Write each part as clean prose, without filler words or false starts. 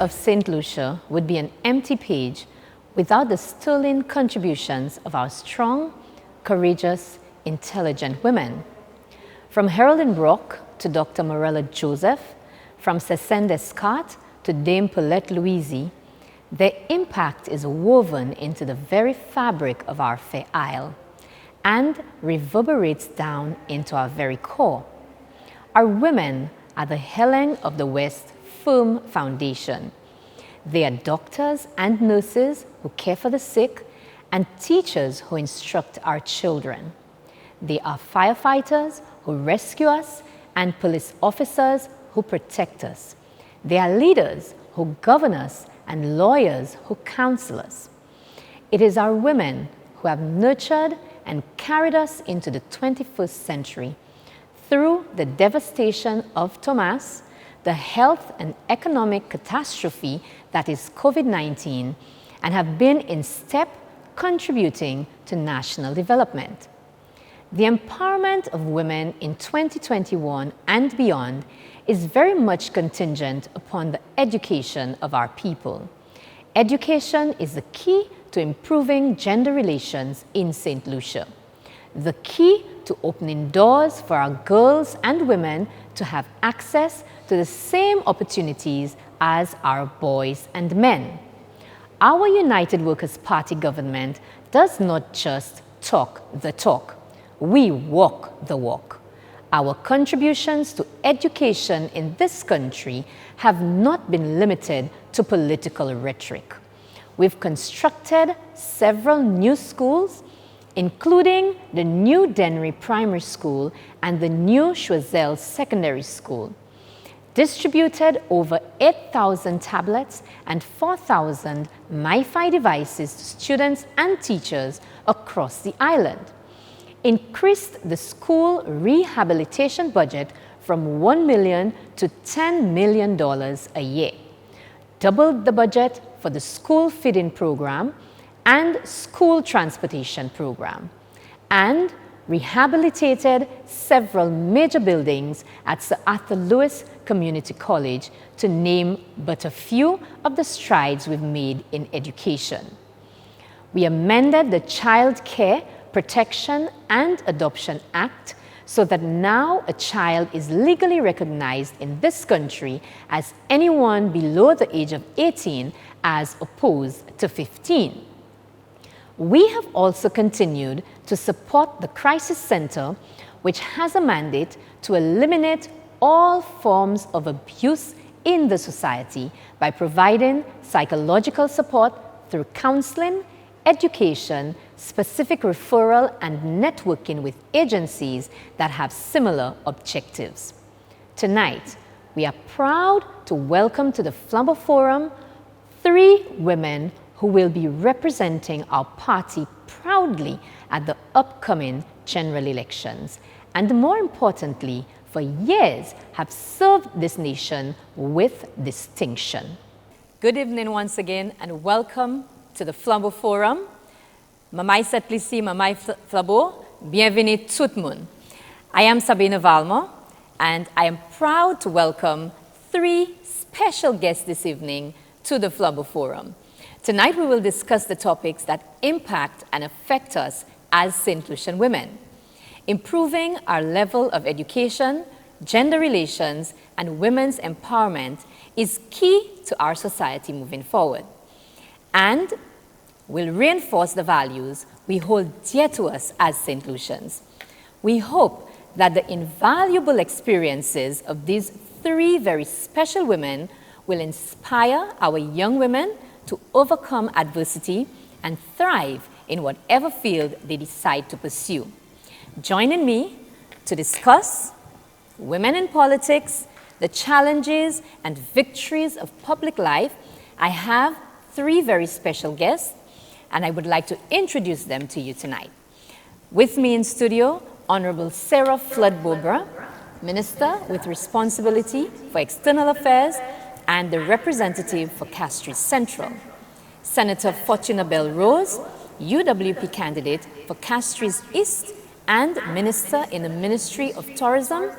of St. Lucia would be an empty page without the sterling contributions of our strong, courageous, intelligent women. From Heraldine Brock to Dr. Morella Joseph, from Cécile Descartes to Dame Paulette Louise, their impact is woven into the very fabric of our fair isle and reverberates down into our very core. Our women are the Helen of the West firm foundation. They are doctors and nurses who care for the sick and teachers who instruct our children. They are firefighters who rescue us and police officers who protect us. They are leaders who govern us and lawyers who counsel us. It is our women who have nurtured and carried us into the 21st century through the devastation of Thomas, the health and economic catastrophe that is COVID-19, and have been in step contributing to national development. The empowerment of women in 2021 and beyond is very much contingent upon the education of our people. Education is the key to improving gender relations in St. Lucia, the key to opening doors for our girls and women to have access to the same opportunities as our boys and men. Our United Workers' Party government does not just talk the talk, we walk the walk. Our contributions to education in this country have not been limited to political rhetoric. We've constructed several new schools, including the new Dennery Primary School and the new Choiseul Secondary School, distributed over 8,000 tablets and 4,000 MiFi devices to students and teachers across the island, increased the school rehabilitation budget from $1 million to $10 million a year, doubled the budget for the school feeding program and school transportation program, and rehabilitated several major buildings at Sir Arthur Lewis Community College, to name but a few of the strides we've made in education. We amended the Child Care, Protection and Adoption Act so that now a child is legally recognized in this country as anyone below the age of 18 as opposed to 15. We have also continued to support the Crisis Center, which has a mandate to eliminate all forms of abuse in the society by providing psychological support through counseling, education, specific referral, and networking with agencies that have similar objectives. Tonight, we are proud to welcome to the Flambeau Forum 3 women who will be representing our party proudly at the upcoming general elections, and more importantly, for years have served this nation with distinction. Good evening once again, and welcome to the Flambeau Forum. Mamai Setlisi, Mamai Flambeau, bienvenue tout le monde. I am Sabine Valma, and I am proud to welcome 3 special guests this evening to the Flambeau Forum. Tonight we will discuss the topics that impact and affect us as St. Lucian women. Improving our level of education, gender relations, and women's empowerment is key to our society moving forward, and will reinforce the values we hold dear to us as St. Lucians. We hope that the invaluable experiences of these 3 very special women will inspire our young women to overcome adversity and thrive in whatever field they decide to pursue. Joining me to discuss women in politics, the challenges and victories of public life, I have 3 very special guests, and I would like to introduce them to you tonight. With me in studio, Honorable Sarah Flood-Beaubrun, Minister with responsibility for external affairs and the representative for Castries Central. Senator Fortuna Belrose, UWP candidate for Castries East and Minister in the Ministry of Tourism,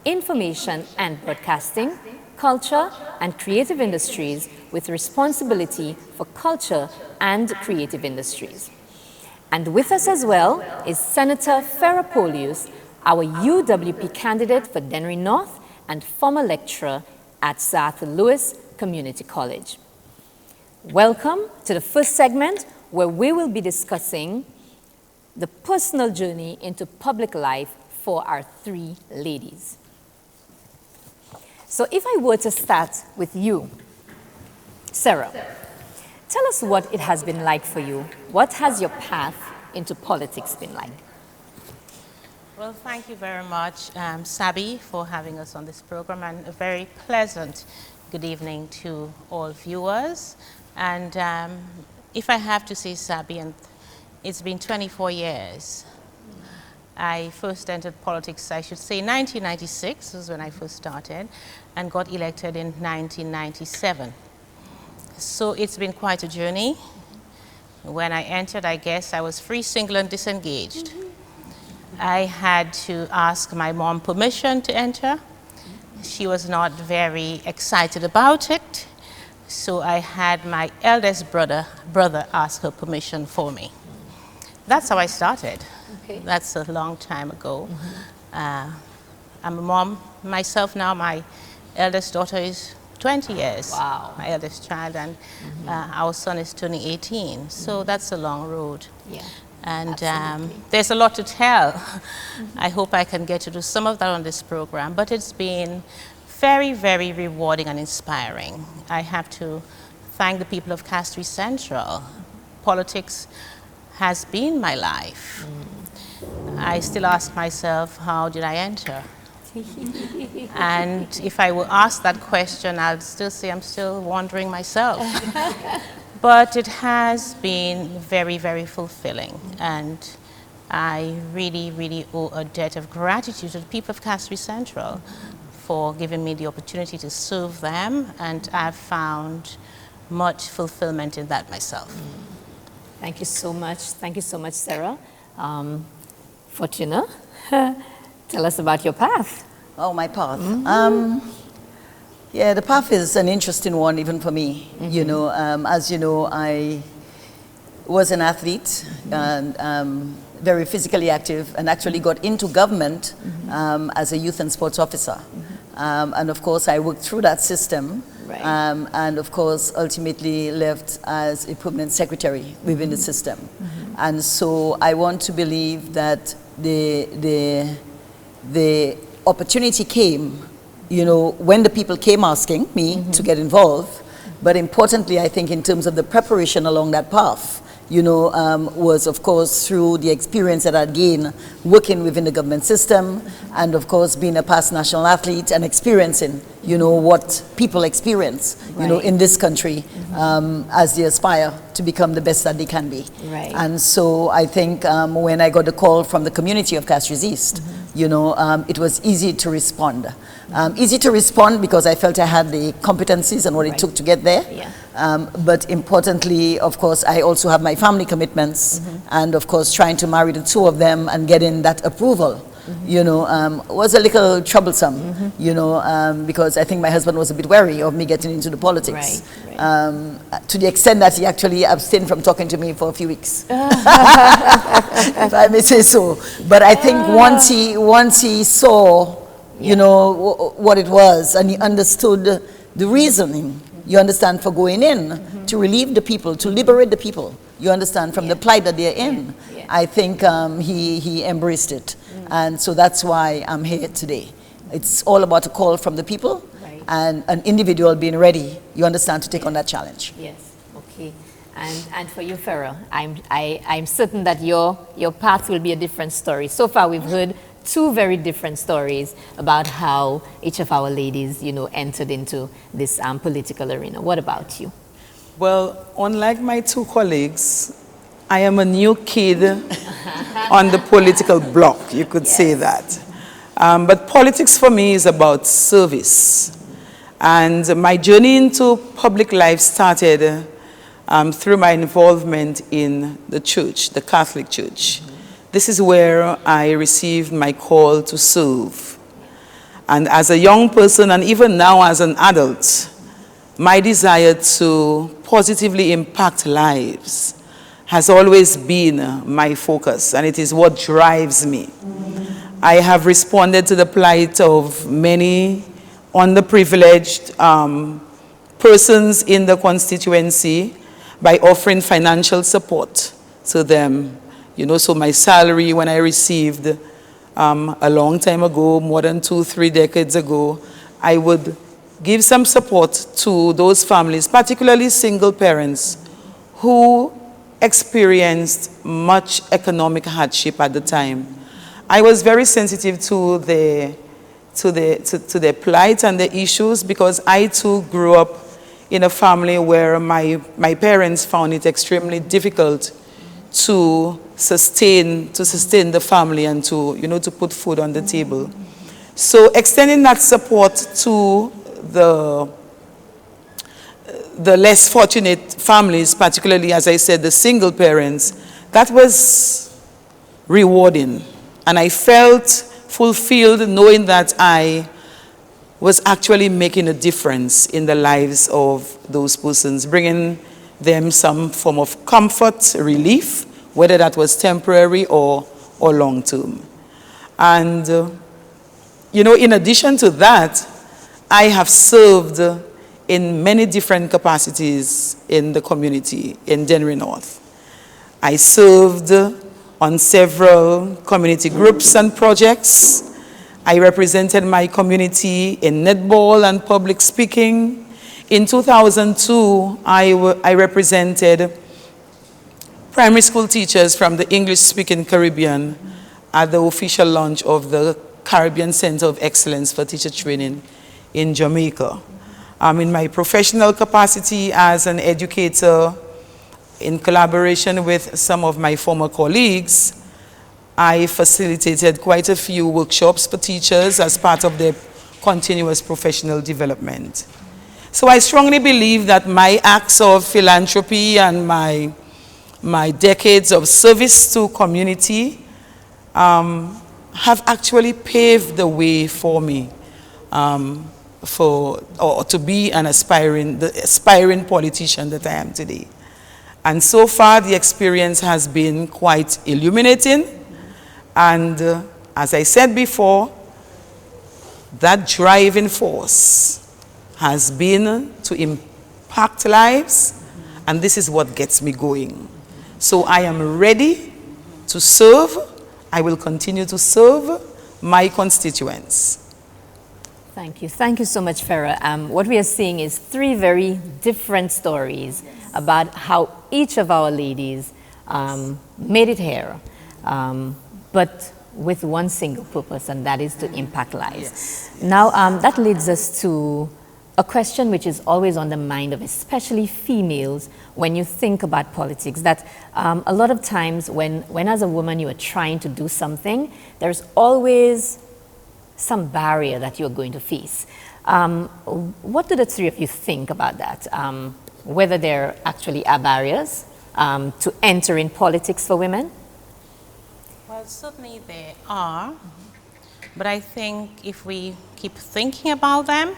Information and Broadcasting, culture and creative industries with responsibility for culture and creative industries. And with us as well is Senator Phera Polius, our UWP candidate for Dennery North and former lecturer at Sir Arthur Lewis Community College. Welcome to the first segment where we will be discussing the personal journey into public life for our three ladies. So if I were to start with you, Sarah, tell us what it has been like for you. What has your path into politics been like? Well, thank you very much, Sabi, for having us on this program, and a very pleasant good evening to all viewers. And if I have to say, Sabi, and it's been 24 years. I first entered politics, I should say, 1996 was when I first started, and got elected in 1997. So it's been quite a journey. When I entered, I guess I was free, single, and disengaged. I had to ask my mom permission to enter. She was not very excited about it, so I had my eldest brother ask her permission for me. That's how I started. Okay. That's a long time ago. I'm a mom myself now. My eldest daughter is 20 years, wow. My eldest child, and our son is turning 18. So that's a long road. Yeah. And there's a lot to tell. I hope I can get to do some of that on this program, but it's been very, very rewarding and inspiring. I have to thank the people of Castries Central. Politics has been my life. I still ask myself, how did I enter? And if I were asked that question, I'd still say I'm still wondering myself. But it has been very, very fulfilling, and I really, really owe a debt of gratitude to the people of Castries Central for giving me the opportunity to serve them, and I've found much fulfillment in that myself. Thank you so much. Thank you so much, Sarah. Fortuna, tell us about your path. Oh, my path. Yeah, the path is an interesting one even for me. You know, as you know, I was an athlete and very physically active, and actually got into government as a youth and sports officer. And of course, I worked through that system, right. And of course, ultimately left as a permanent secretary within the system. And so I want to believe that the opportunity came, you know, when the people came asking me to get involved. But importantly, I think in terms of the preparation along that path, you know, was of course through the experience that I'd gained working within the government system, and of course being a past national athlete and experiencing, you know, what people experience, you know, in this country as they aspire to become the best that they can be. Right. And so I think when I got the call from the community of Castries East, you know, it was easy to respond. Easy to respond because I felt I had the competencies and what it took to get there. Yeah. But importantly, of course, I also have my family commitments, and of course, trying to marry the two of them and getting that approval, you know, was a little troublesome, you know, because I think my husband was a bit wary of me getting into the politics, to the extent that he actually abstained from talking to me for a few weeks, if I may say so. But I think once he saw, you know, what it was, and he understood the reasoning, you understand, for going in to relieve the people, to liberate the people, you understand, from the plight that they're in. I think he embraced it. And so that's why I'm here today. It's all about a call from the people and an individual being ready, you understand, to take on that challenge. Yes, okay. And for you, Phera, I'm certain that your path will be a different story. So far, we've heard two very different stories about how each of our ladies, you know, entered into this political arena. What about you? Well, unlike my two colleagues, I am a new kid on the political block, you could say that. But politics for me is about service. And my journey into public life started through my involvement in the church, the Catholic Church. This is where I received my call to serve. And as a young person, and even now as an adult, my desire to positively impact lives has always been my focus, and it is what drives me. I have responded to the plight of many underprivileged persons in the constituency by offering financial support to them. You know, so my salary, when I received a long time ago, more than 2-3 decades ago, I would give some support to those families, particularly single parents, who experienced much economic hardship at the time. I was very sensitive to their plight and the issues, because I too grew up in a family where my parents found it extremely difficult to sustain the family and to, you know, to put food on the table. So extending that support to the less fortunate families, particularly, as I said, the single parents, that was rewarding. And I felt fulfilled knowing that I was actually making a difference in the lives of those persons, bringing them some form of comfort, relief, whether that was temporary or long-term. And, you know, in addition to that, I have served in many different capacities in the community in Dennery North. I served on several community groups and projects. I represented my community in netball and public speaking. In 2002, I represented primary school teachers from the English-speaking Caribbean at the official launch of the Caribbean Center of Excellence for Teacher Training in Jamaica. In my professional capacity as an educator, in collaboration with some of my former colleagues, I facilitated quite a few workshops for teachers as part of their continuous professional development. So I strongly believe that my acts of philanthropy and my decades of service to community have actually paved the way for me to be the aspiring politician that I am today. And so far, the experience has been quite illuminating. And as I said before, that driving force has been to impact lives, and this is what gets me going. So I am ready to serve. I will continue to serve my constituents. Thank you. Thank you so much, Phera. What we are seeing is 3 very different stories about how each of our ladies made it here, but with one single purpose, and that is to impact lives. Yes. Now, that leads us to a question which is always on the mind of especially females when you think about politics, that a lot of times when as a woman you are trying to do something, there's always some barrier that you're going to face. What do the 3 of you think about that? Whether there actually are barriers to enter in politics for women? Well, certainly there are, but I think if we keep thinking about them,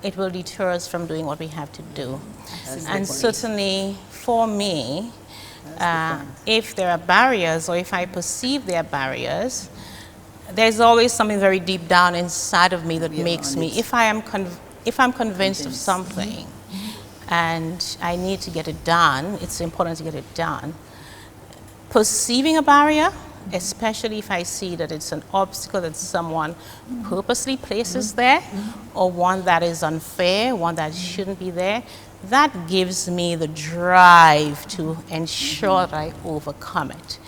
it will deter us from doing what we have to do. And certainly for me, if there are barriers, or if I perceive there are barriers, there's always something very deep down inside of me that makes me, if I'm convinced of something and I need to get it done, it's important to get it done. Perceiving a barrier, especially if I see that it's an obstacle that someone purposely places there, or one that is unfair, one that shouldn't be there, that gives me the drive to ensure that I overcome it.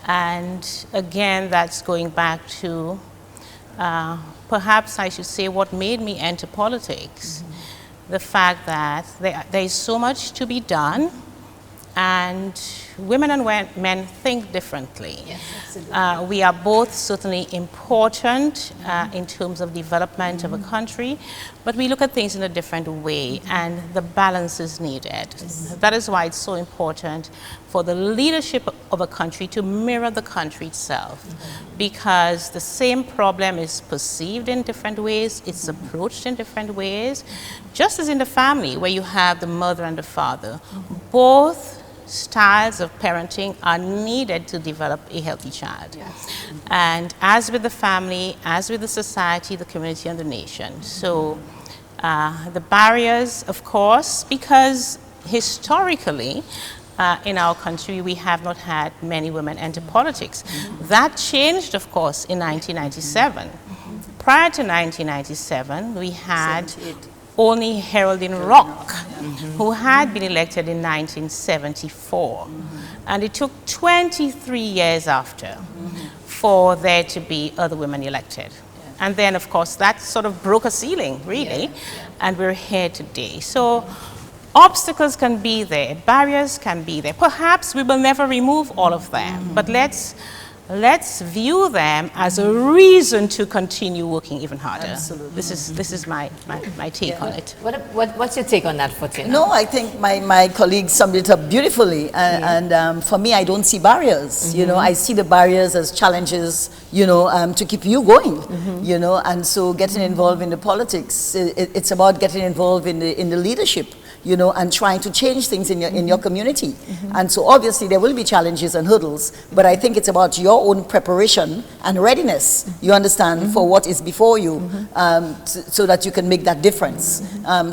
And again, that's going back to, perhaps I should say, what made me enter politics. The fact that there is so much to be done, and women and men think differently. Yes, absolutely. We are both certainly important in terms of development of a country, but we look at things in a different way, and the balance is needed. Yes. That is why it's so important for the leadership of a country to mirror the country itself, because the same problem is perceived in different ways, it's approached in different ways, just as in the family where you have the mother and the father. Both styles of parenting are needed to develop a healthy child. Yes. And as with the family, as with the society, the community, and the nation. So the barriers, of course, because historically, in our country, we have not had many women enter politics. That changed, of course, in 1997. Prior to 1997, we had only Geraldine Rock, who had been elected in 1974. And it took 23 years after for there to be other women elected. And then, of course, that sort of broke a ceiling, really, and we're here today. So obstacles can be there, barriers can be there. Perhaps we will never remove all of them, but let's view them as a reason to continue working even harder. Absolutely. This is my take on it. What's your take on that, Fortuna? No, I think my colleague summed it up beautifully. And for me, I don't see barriers. You know, I see the barriers as challenges, you know, to keep you going, you know. And so getting involved in the politics, it's about getting involved in the leadership, you know, and trying to change things in your community. And so obviously there will be challenges and hurdles, but I think it's about your own preparation and readiness, you understand, for what is before you, so that you can make that difference.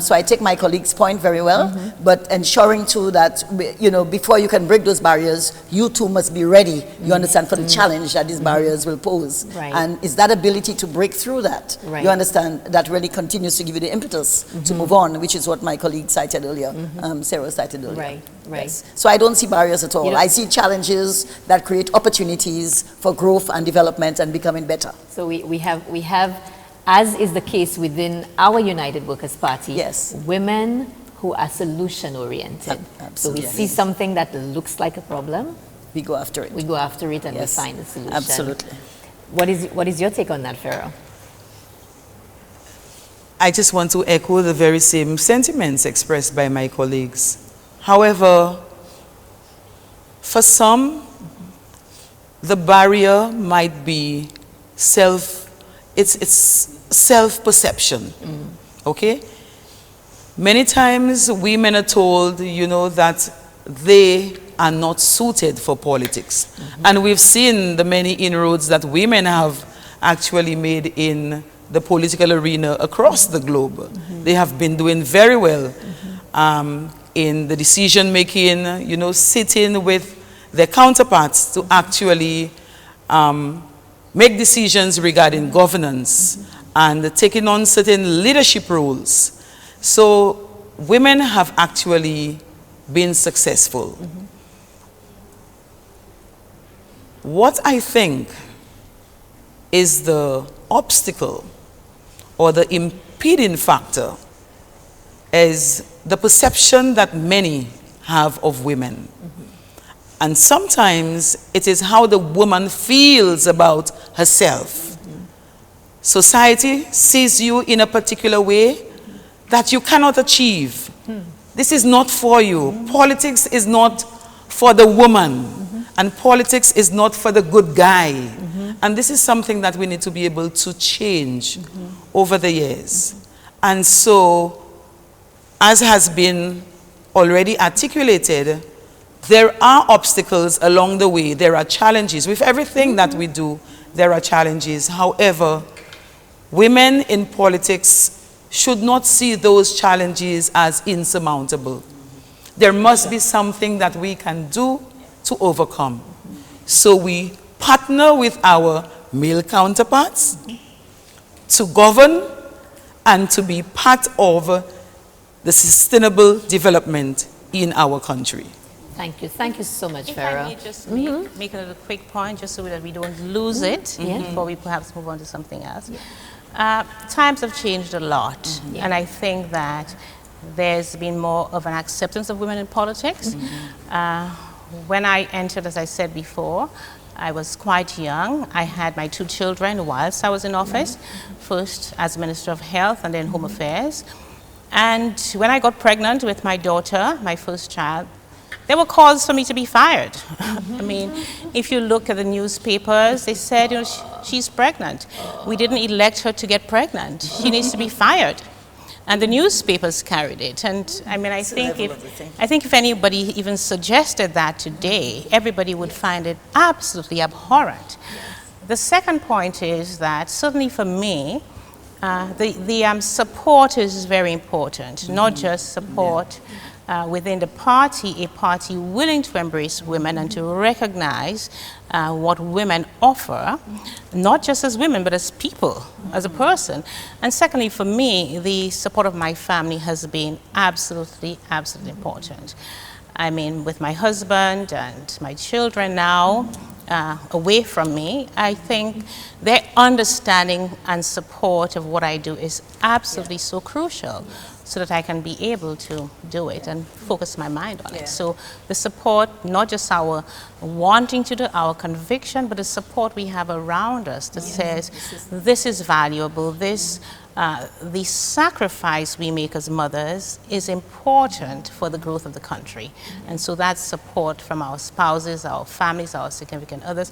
So I take my colleague's point very well, but ensuring too that, you know, before you can break those barriers, you too must be ready, you understand, for the challenge that these barriers will pose. Right. And it's that ability to break through that, Right. you understand, that really continues to give you the impetus to move on, which is what my colleague cited earlier, Sarah cited earlier. Right, right. Yes. So I don't see barriers at all. You know, I see challenges that create opportunities for growth and development and becoming better. So we have, as is the case within our United Workers' Party, Yes. women who are solution oriented. So Absolutely. we see something that looks like a problem, We go after it. we go after it and Yes. we find a solution. Absolutely. What is your take on that, Phera? I just want to echo the very same sentiments expressed by my colleagues. However, for some, the barrier might be it's self-perception, okay? Many times women are told, you know, that they are not suited for politics. And we've seen the many inroads that women have actually made in the political arena across the globe. They have been doing very well in the decision making, you know, sitting with their counterparts to actually make decisions regarding governance and taking on certain leadership roles. So women have actually been successful. What I think is the obstacle or the impeding factor is the perception that many have of women. And sometimes it is how the woman feels about herself. Society sees you in a particular way that you cannot achieve. This is not for you. Politics is not for the woman. And politics is not for the good guy. And this is something that we need to be able to change over the years. And so, as has been already articulated, there are obstacles along the way. There are challenges. With everything that we do, there are challenges. However, women in politics should not see those challenges as insurmountable. There must be something that we can do to overcome. So we partner with our male counterparts to govern and to be part of the sustainable development in our country. Thank you. Thank you so much, If I Phera. may just make a little quick point, just so that we don't lose it before we perhaps move on to something else. Times have changed a lot, and I think that there's been more of an acceptance of women in politics. when I entered, as I said before, I was quite young. I had my 2 children whilst I was in office, first as Minister of Health and then Home Affairs. And when I got pregnant with my daughter, my first child, there were calls for me to be fired. I mean, if you look at the newspapers, they said, you know, she's pregnant. We didn't elect her to get pregnant. She needs to be fired. And the newspapers carried it. And I mean, I think if anybody even suggested that today, everybody would find it absolutely abhorrent. The second point is that certainly for me, the support is very important, not just support within the party, a party willing to embrace women and to recognize what women offer, not just as women, but as people, as a person. And secondly, for me, the support of my family has been absolutely, absolutely important. I mean, with my husband and my children now away from me, I think their understanding and support of what I do is absolutely so crucial, so that I can be able to do it and focus my mind on it. So the support, not just our wanting to do, our conviction, but the support we have around us that says this is valuable, this the sacrifice we make as mothers is important for the growth of the country. And so that support from our spouses, our families, our significant others,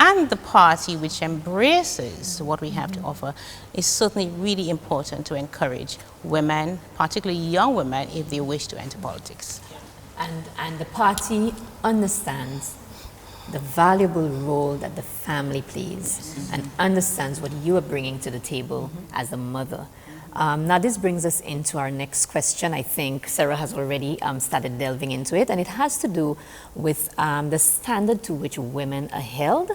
and the party which embraces what we have to offer is certainly really important to encourage women, particularly young women, if they wish to enter politics. And the party understands the valuable role that the family plays and understands what you are bringing to the table as a mother. Now this brings us into our next question. I think Sarah has already started delving into it, and it has to do with the standard to which women are held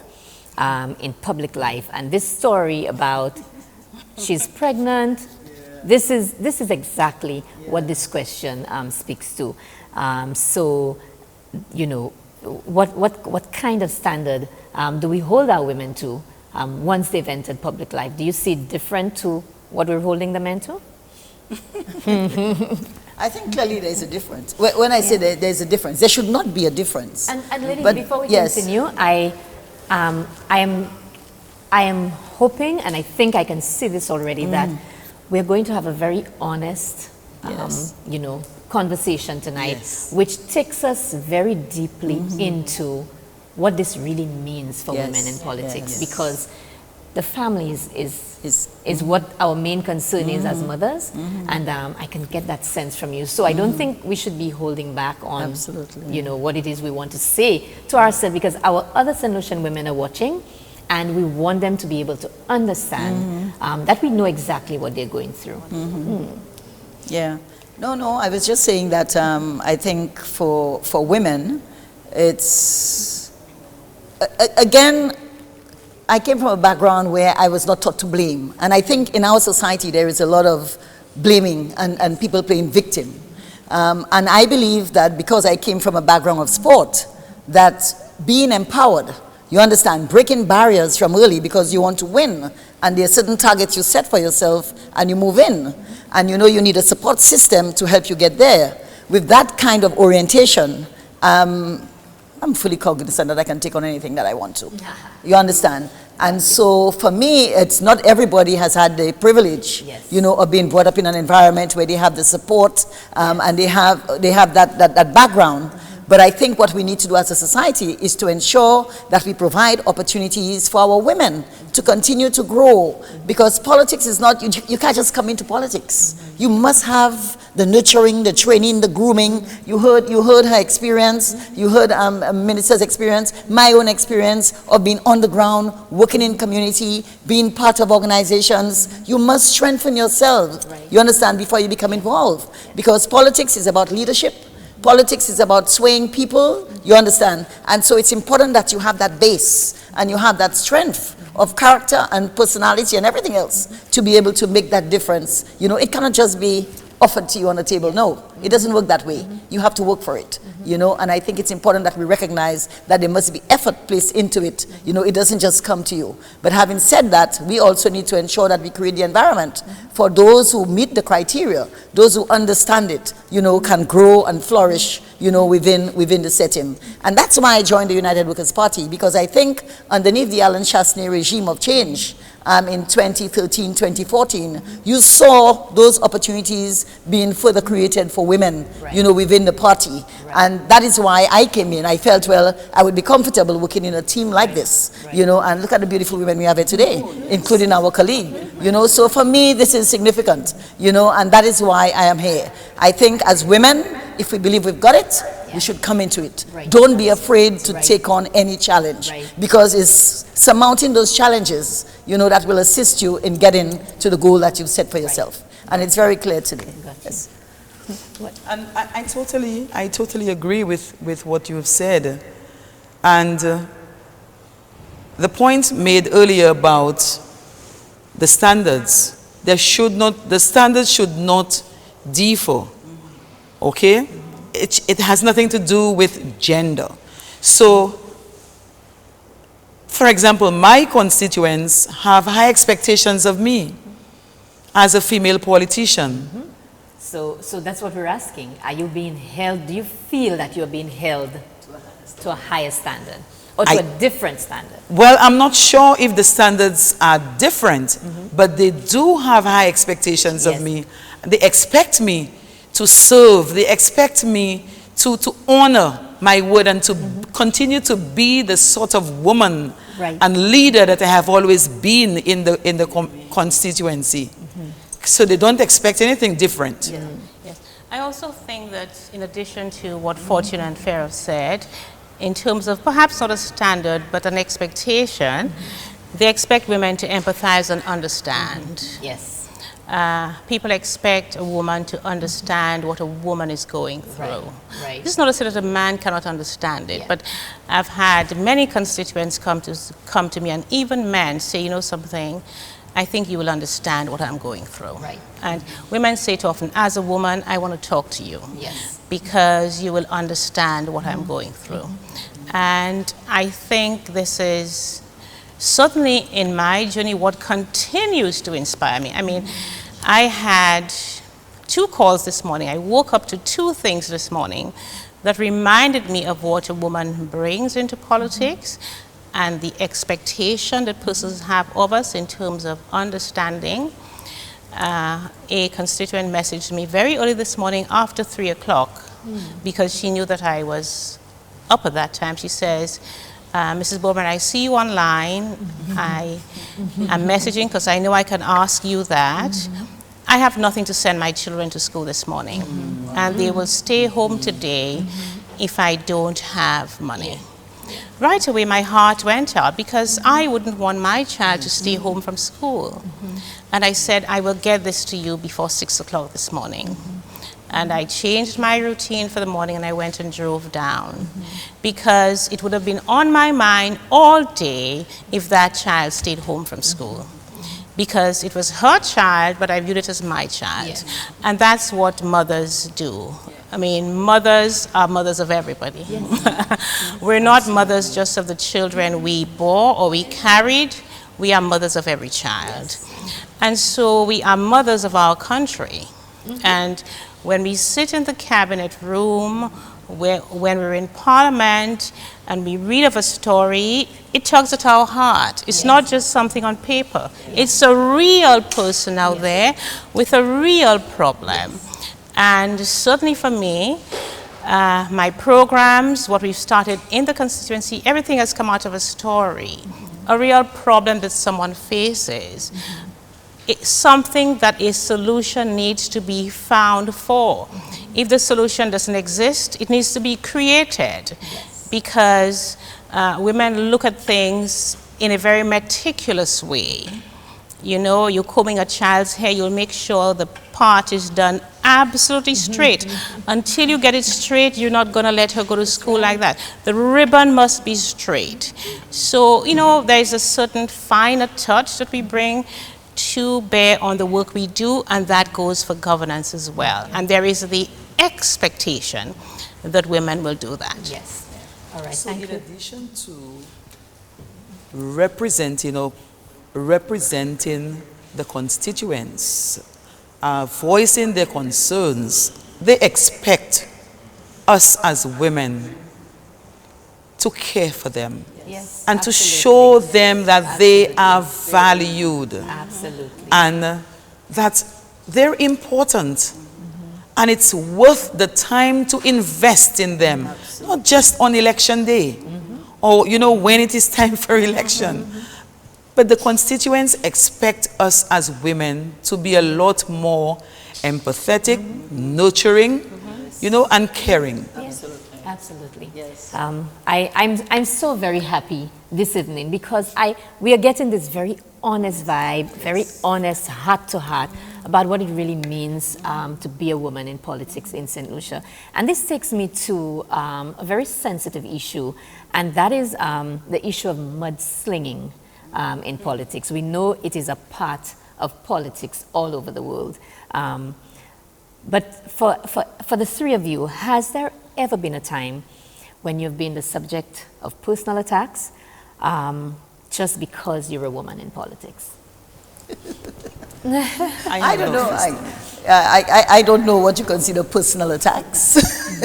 in public life. And this story about she's pregnant, this is exactly what this question speaks to. So, you know, what kind of standard do we hold our women to once they've entered public life? Do you see it different to what we're holding the men to? I think clearly there's a difference. When I say there's a difference, there should not be a difference. And Lily, before we continue, I am hoping, and I think I can see this already, that we're going to have a very honest, you know, conversation tonight, which takes us very deeply into what this really means for women in politics, because the family is what our main concern is as mothers, and I can get that sense from you. So I don't think we should be holding back on, you know, what it is we want to say to ourselves, because our other St. Lucian women are watching, and we want them to be able to understand that we know exactly what they're going through. Yeah. No, I was just saying that I think for women, it's, again, I came from a background where I was not taught to blame. And I think in our society there is a lot of blaming and people playing victim. And I believe that because I came from a background of sport, that being empowered, you understand, breaking barriers from early because you want to win, and there are certain targets you set for yourself and you move in. And you know you need a support system to help you get there. With that kind of orientation, I'm fully cognizant that I can take on anything that I want to. You understand? And so for me, it's not everybody has had the privilege, you know, of being brought up in an environment where they have the support and they have that background. But I think what we need to do as a society is to ensure that we provide opportunities for our women to continue to grow, because politics is not, you can't just come into politics. You must have the nurturing, the training, the grooming. You heard her experience, you heard Minister's experience, my own experience of being on the ground, working in community, being part of organizations. You must strengthen yourself, you understand, before you become involved, because politics is about leadership. Politics is about swaying people, you understand? And so it's important that you have that base and you have that strength of character and personality and everything else to be able to make that difference. You know, it cannot just be offered to you on the table. No, it doesn't work that way. You have to work for it, you know, and I think it's important that we recognize that there must be effort placed into it. You know, it doesn't just come to you. But having said that, we also need to ensure that we create the environment for those who meet the criteria, those who understand it, you know, can grow and flourish you know, within the setting. And that's why I joined the United Workers' Party, because I think underneath the Alan Chasney regime of change, in 2013, 2014, you saw those opportunities being further created for women, you know, within the party. And that is why I came in. I felt, well, I would be comfortable working in a team like this, you know, and look at the beautiful women we have here today, including our colleague, you know. So for me, this is significant, you know, and that is why I am here. I think as women, if we believe we've got it, we should come into it. Don't be afraid to take on any challenge, because it's surmounting those challenges, you know, that will assist you in getting to the goal that you've set for yourself. And it's very clear today. Yes. And I totally agree with what you have said. And the point made earlier about the standards, the standards should not differ, okay? It has nothing to do with gender. So, for example, my constituents have high expectations of me as a female politician. So that's what we're asking. Are you being held, do you feel that you're being held to a higher standard or to a different standard? Well, I'm not sure if the standards are different, but they do have high expectations of me. They expect me to serve. They expect me to honor my word and to continue to be the sort of woman and leader that I have always been in the constituency. So they don't expect anything different. Yes. I also think that in addition to what Fortuna and Phera said, in terms of perhaps not a standard but an expectation, they expect women to empathize and understand. Yes. People expect a woman to understand what a woman is going through. This is not to say that a man cannot understand it, but I've had many constituents come to me, and even men say, you know something, I think you will understand what I'm going through. And women say too often, as a woman, I want to talk to you because you will understand what I'm going through. And I think this is certainly in my journey what continues to inspire me. I mean, I had 2 calls this morning. I woke up to 2 things this morning that reminded me of what a woman brings into politics and the expectation that persons have of us in terms of understanding. A constituent messaged me very early this morning after 3 o'clock because she knew that I was up at that time. She says, Mrs. Beaubrun, I see you online. I am messaging because I know I can ask you that. I have nothing to send my children to school this morning, and they will stay home today if I don't have money. Right away, my heart went out because I wouldn't want my child to stay home from school. And I said, I will get this to you before 6 o'clock this morning. And I changed my routine for the morning and I went and drove down because it would have been on my mind all day if that child stayed home from school. Because it was her child, but I viewed it as my child. And that's what mothers do. I mean, mothers are mothers of everybody. We're not mothers just of the children we bore or we carried. We are mothers of every child. And so we are mothers of our country. And when we sit in the cabinet room, when we're in Parliament and we read of a story, it tugs at our heart. It's not just something on paper. It's a real person out there with a real problem. And certainly for me, my programs, what we've started in the constituency, everything has come out of a story, a real problem that someone faces. It's something that a solution needs to be found for. If the solution doesn't exist, it needs to be created because women look at things in a very meticulous way. You know, you're combing a child's hair, you'll make sure the part is done absolutely straight. Until you get it straight, you're not going to let her go to school like that. The ribbon must be straight. So, you know, there's a certain finer touch that we bring to bear on the work we do, and that goes for governance as well. And there is the expectation that women will do that. Yes. All right. So in addition to representing the constituents, voicing their concerns, they expect us as women to care for them. Yes, And to absolutely. show them that they are valued. Absolutely. And that they're important. And it's worth the time to invest in them. Not just on election day. Or, you know, when it is time for election. But the constituents expect us as women to be a lot more empathetic, nurturing, you know, and caring. Absolutely. Yes. I'm so very happy this evening because we are getting this very honest vibe, very honest heart to heart about what it really means to be a woman in politics in St. Lucia. And this takes me to a very sensitive issue, and that is the issue of mudslinging in politics. We know it is a part of politics all over the world. But for the three of you, has there ever been a time when you've been the subject of personal attacks just because you're a woman in politics? I don't know. I don't know what you consider personal attacks.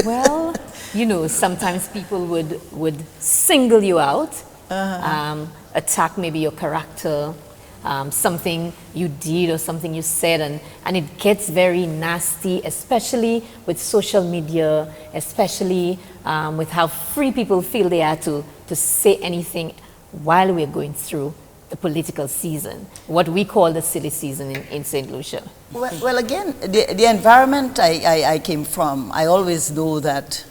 Well, you know, sometimes people would single you out, attack maybe your character, something you did or something you said, and it gets very nasty, especially with social media, especially with how free people feel they are to say anything while we're going through the political season, what we call the silly season in St. Lucia. Well, again, the environment I came from, I always know that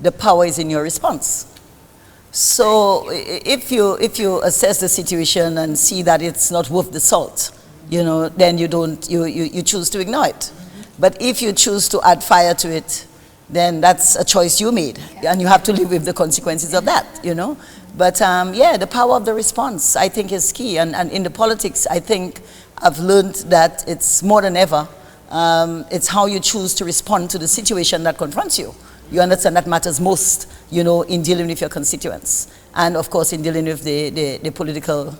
the power is in your response. So if you assess the situation and see that it's not worth the salt, you know, then you choose to ignore it. But if you choose to add fire to it, then that's a choice you made, and you have to live with the consequences of that, you know. But yeah, the power of the response, I think, is key. And in the politics, I think I've learned that it's more than ever, it's how you choose to respond to the situation that confronts you. You understand that matters most, you know, in dealing with your constituents. And of course, in dealing with the political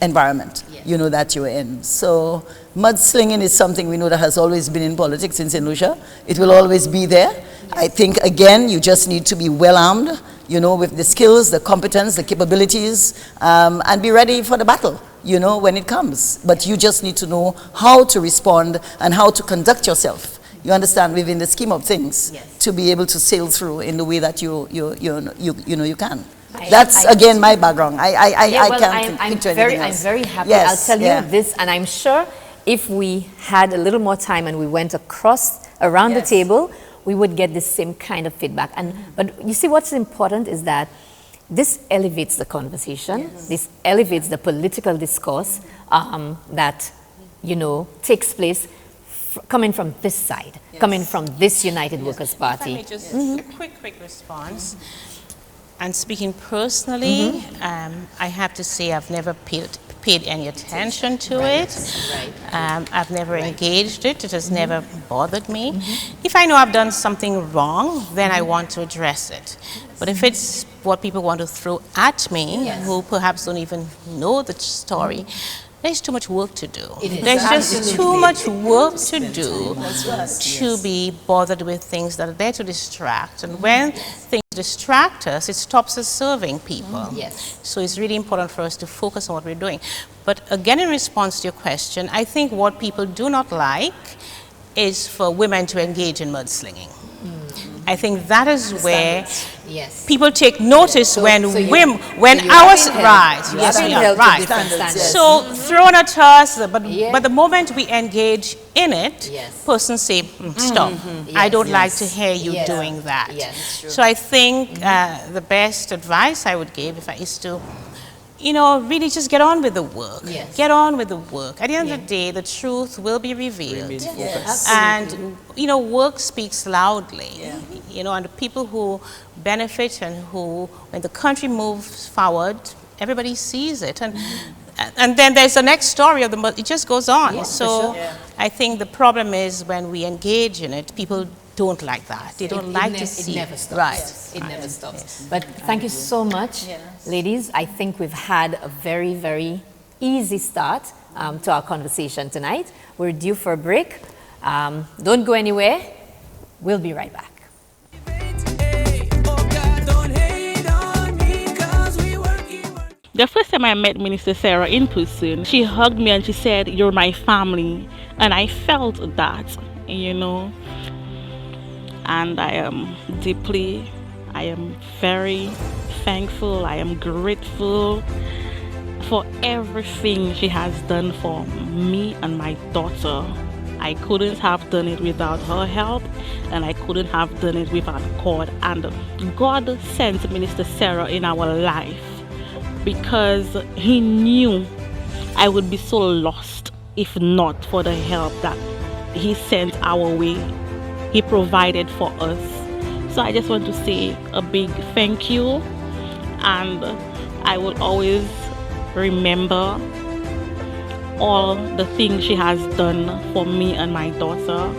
environment, you know, that you're in. So mudslinging is something we know that has always been in politics in St. Lucia. It will always be there. I think, again, you just need to be well armed, you know, with the skills, the competence, the capabilities, and be ready for the battle, you know, when it comes. But you just need to know how to respond and how to conduct yourself. You understand, within the scheme of things, to be able to sail through in the way that you know you can. That's again my background. I can't think to anything else. I'm very happy. Yes, I'll tell you this, and I'm sure if we had a little more time and we went around the table, we would get the same kind of feedback. But you see, what's important is that this elevates the conversation. This elevates the political discourse that, you know, takes place coming from this side, coming from this United Workers' Party. If I may just a quick response. And speaking personally, I have to say I've never paid any attention to it. I've never engaged it. It has never bothered me. If I know I've done something wrong, then I want to address it. But if it's what people want to throw at me, who perhaps don't even know the story, there's too much work to do. There's just too much work to do to be bothered with things that are there to distract. And when things distract us, it stops us serving people. So it's really important for us to focus on what we're doing. But again, in response to your question, I think what people do not like is for women to engage in mudslinging. I think that is where people take notice when ours So thrown at us, but the moment we engage in it, persons say, stop. I don't like to hear you doing that. So I think the best advice I would give is to, you know, really just get on with the work. Get on with the work. At the end of the day, the truth will be revealed. And, you know, work speaks loudly. You know, and the people who benefit and who, when the country moves forward, everybody sees it. And then there's the next story of it just goes on. I think the problem is when we engage in it, people don't like that. They don't like to see. It never stops. It never stops. But thank you so much, ladies. I think we've had a very, very easy start to our conversation tonight. We're due for a break. Don't go anywhere. We'll be right back. The first time I met Minister Phera in person, she hugged me and she said, "You're my family." And I felt that, you know. And I am very thankful, I am grateful for everything she has done for me and my daughter. I couldn't have done it without her help, and I couldn't have done it without God. And God sent Minister Phera in our life because he knew I would be so lost if not for the help that he sent our way. He provided for us. So I just want to say a big thank you, and I will always remember all the things she has done for me and my daughter.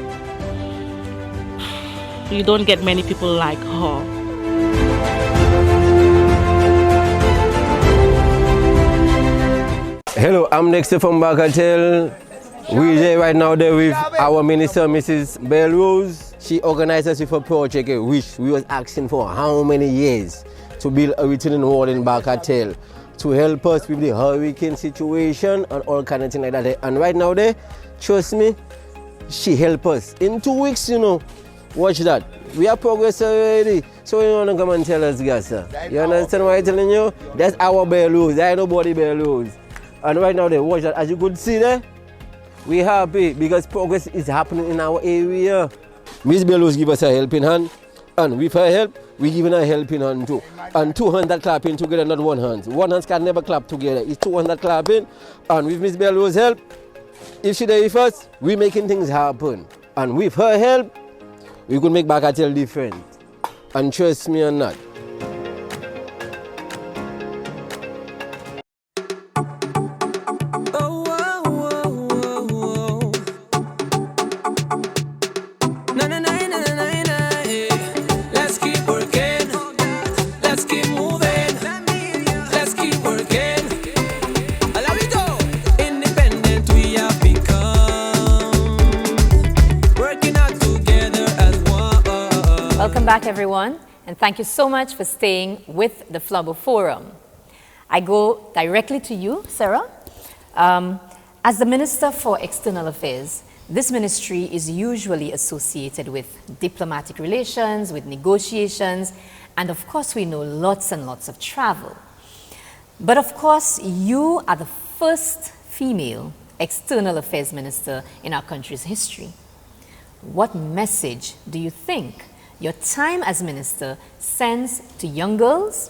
You don't get many people like her. Hello, I'm next from Bagatel. We're there right now there with our minister, Mrs. Belrose. She organized us with a project which we was asking for how many years to build a retaining wall in Bagatel to help us with the hurricane situation and all kind of things like that. And right now there, trust me, she helped us. In 2 weeks, you know, watch that. We have progress already. So you want to come and tell us, guys, sir. You understand what I'm telling you? That's our Belrose. There ain't nobody Belrose. And right now there, watch that. As you could see there, we're happy because progress is happening in our area. Miss Belrose give us a helping hand, and with her help, we giving her a helping hand too. And 2 hands that clapping together, not 1 hand. 1 hand can never clap together. It's 2 hands that clapping. And with Miss Belrose's help, if she there with us, we making things happen. And with her help, we could make Bagatel different. And trust me or not. Welcome back, everyone, and thank you so much for staying with the Flambeau Forum. I go directly to you, Sarah. As the Minister for External Affairs, this ministry is usually associated with diplomatic relations, with negotiations, and of course we know lots and lots of travel. But of course, you are the first female External Affairs Minister in our country's history. What message do you think your time as minister sends to young girls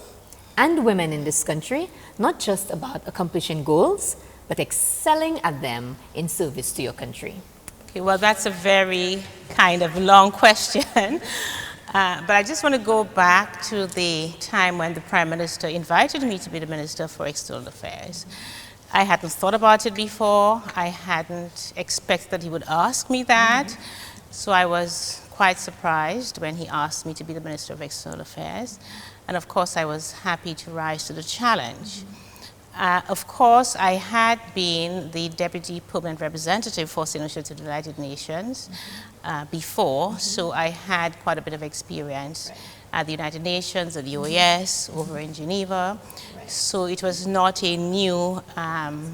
and women in this country, not just about accomplishing goals, but excelling at them in service to your country? Okay, well, that's a very kind of long question. But I just want to go back to the time when the Prime Minister invited me to be the Minister for External Affairs. I hadn't thought about it before. I hadn't expected that he would ask me that. So I was quite surprised when he asked me to be the Minister of External Affairs. And of course, I was happy to rise to the challenge. Of course, I had been the Deputy Permanent Representative for Signatory to the United Nations before, so I had quite a bit of experience at the United Nations, at the OAS, over in Geneva. So it was not a new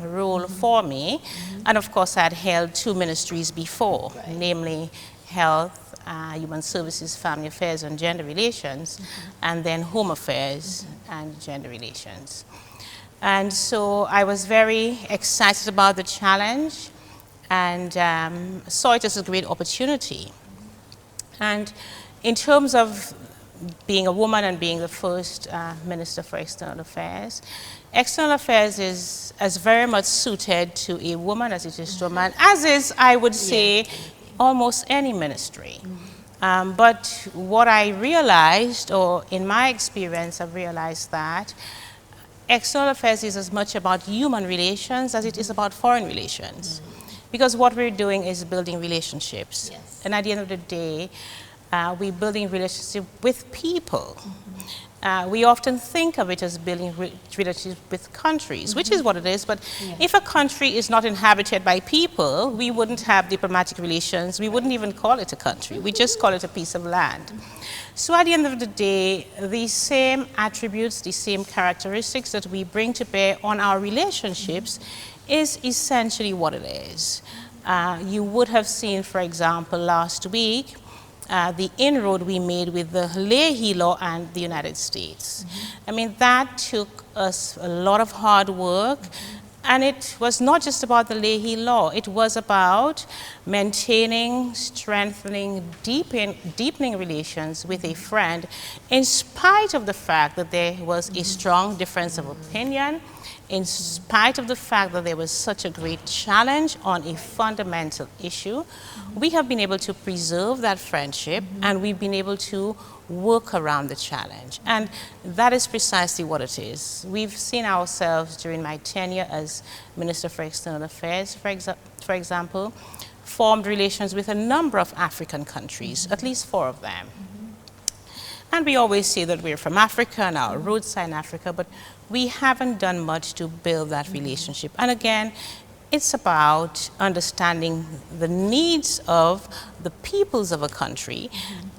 role for me. And of course, I had held 2 ministries before, namely Health, Human Services, Family Affairs and Gender Relations, and then Home Affairs and Gender Relations. And so I was very excited about the challenge and saw it as a great opportunity. And in terms of being a woman and being the first Minister for External Affairs, External Affairs is as very much suited to a woman as it is to a man, as is, I would say, almost any ministry. But what I realized, or in my experience, I've realized that External Affairs is as much about human relations as it is about foreign relations. Because what we're doing is building relationships. And at the end of the day, we're building relationships with people. we often think of it as building relationships with countries, which is what it is. But if a country is not inhabited by people, we wouldn't have diplomatic relations. We wouldn't even call it a country. We just call it a piece of land. So at the end of the day, the same attributes, the same characteristics that we bring to bear on our relationships is essentially what it is. You would have seen, for example, last week, the inroad we made with the Leahy Law and the United States. I mean, that took us a lot of hard work, and it was not just about the Leahy Law. It was about maintaining, strengthening, deepening relations with a friend, in spite of the fact that there was a strong difference of opinion, in spite of the fact that there was such a great challenge on a fundamental issue. We have been able to preserve that friendship, and we've been able to work around the challenge. And that is precisely what it is. We've seen ourselves during my tenure as Minister for External Affairs, for example, formed relations with a number of African countries, at least 4 of them. And we always say that we're from Africa and our roots are in Africa, but we haven't done much to build that relationship. And again, it's about understanding the needs of the peoples of a country,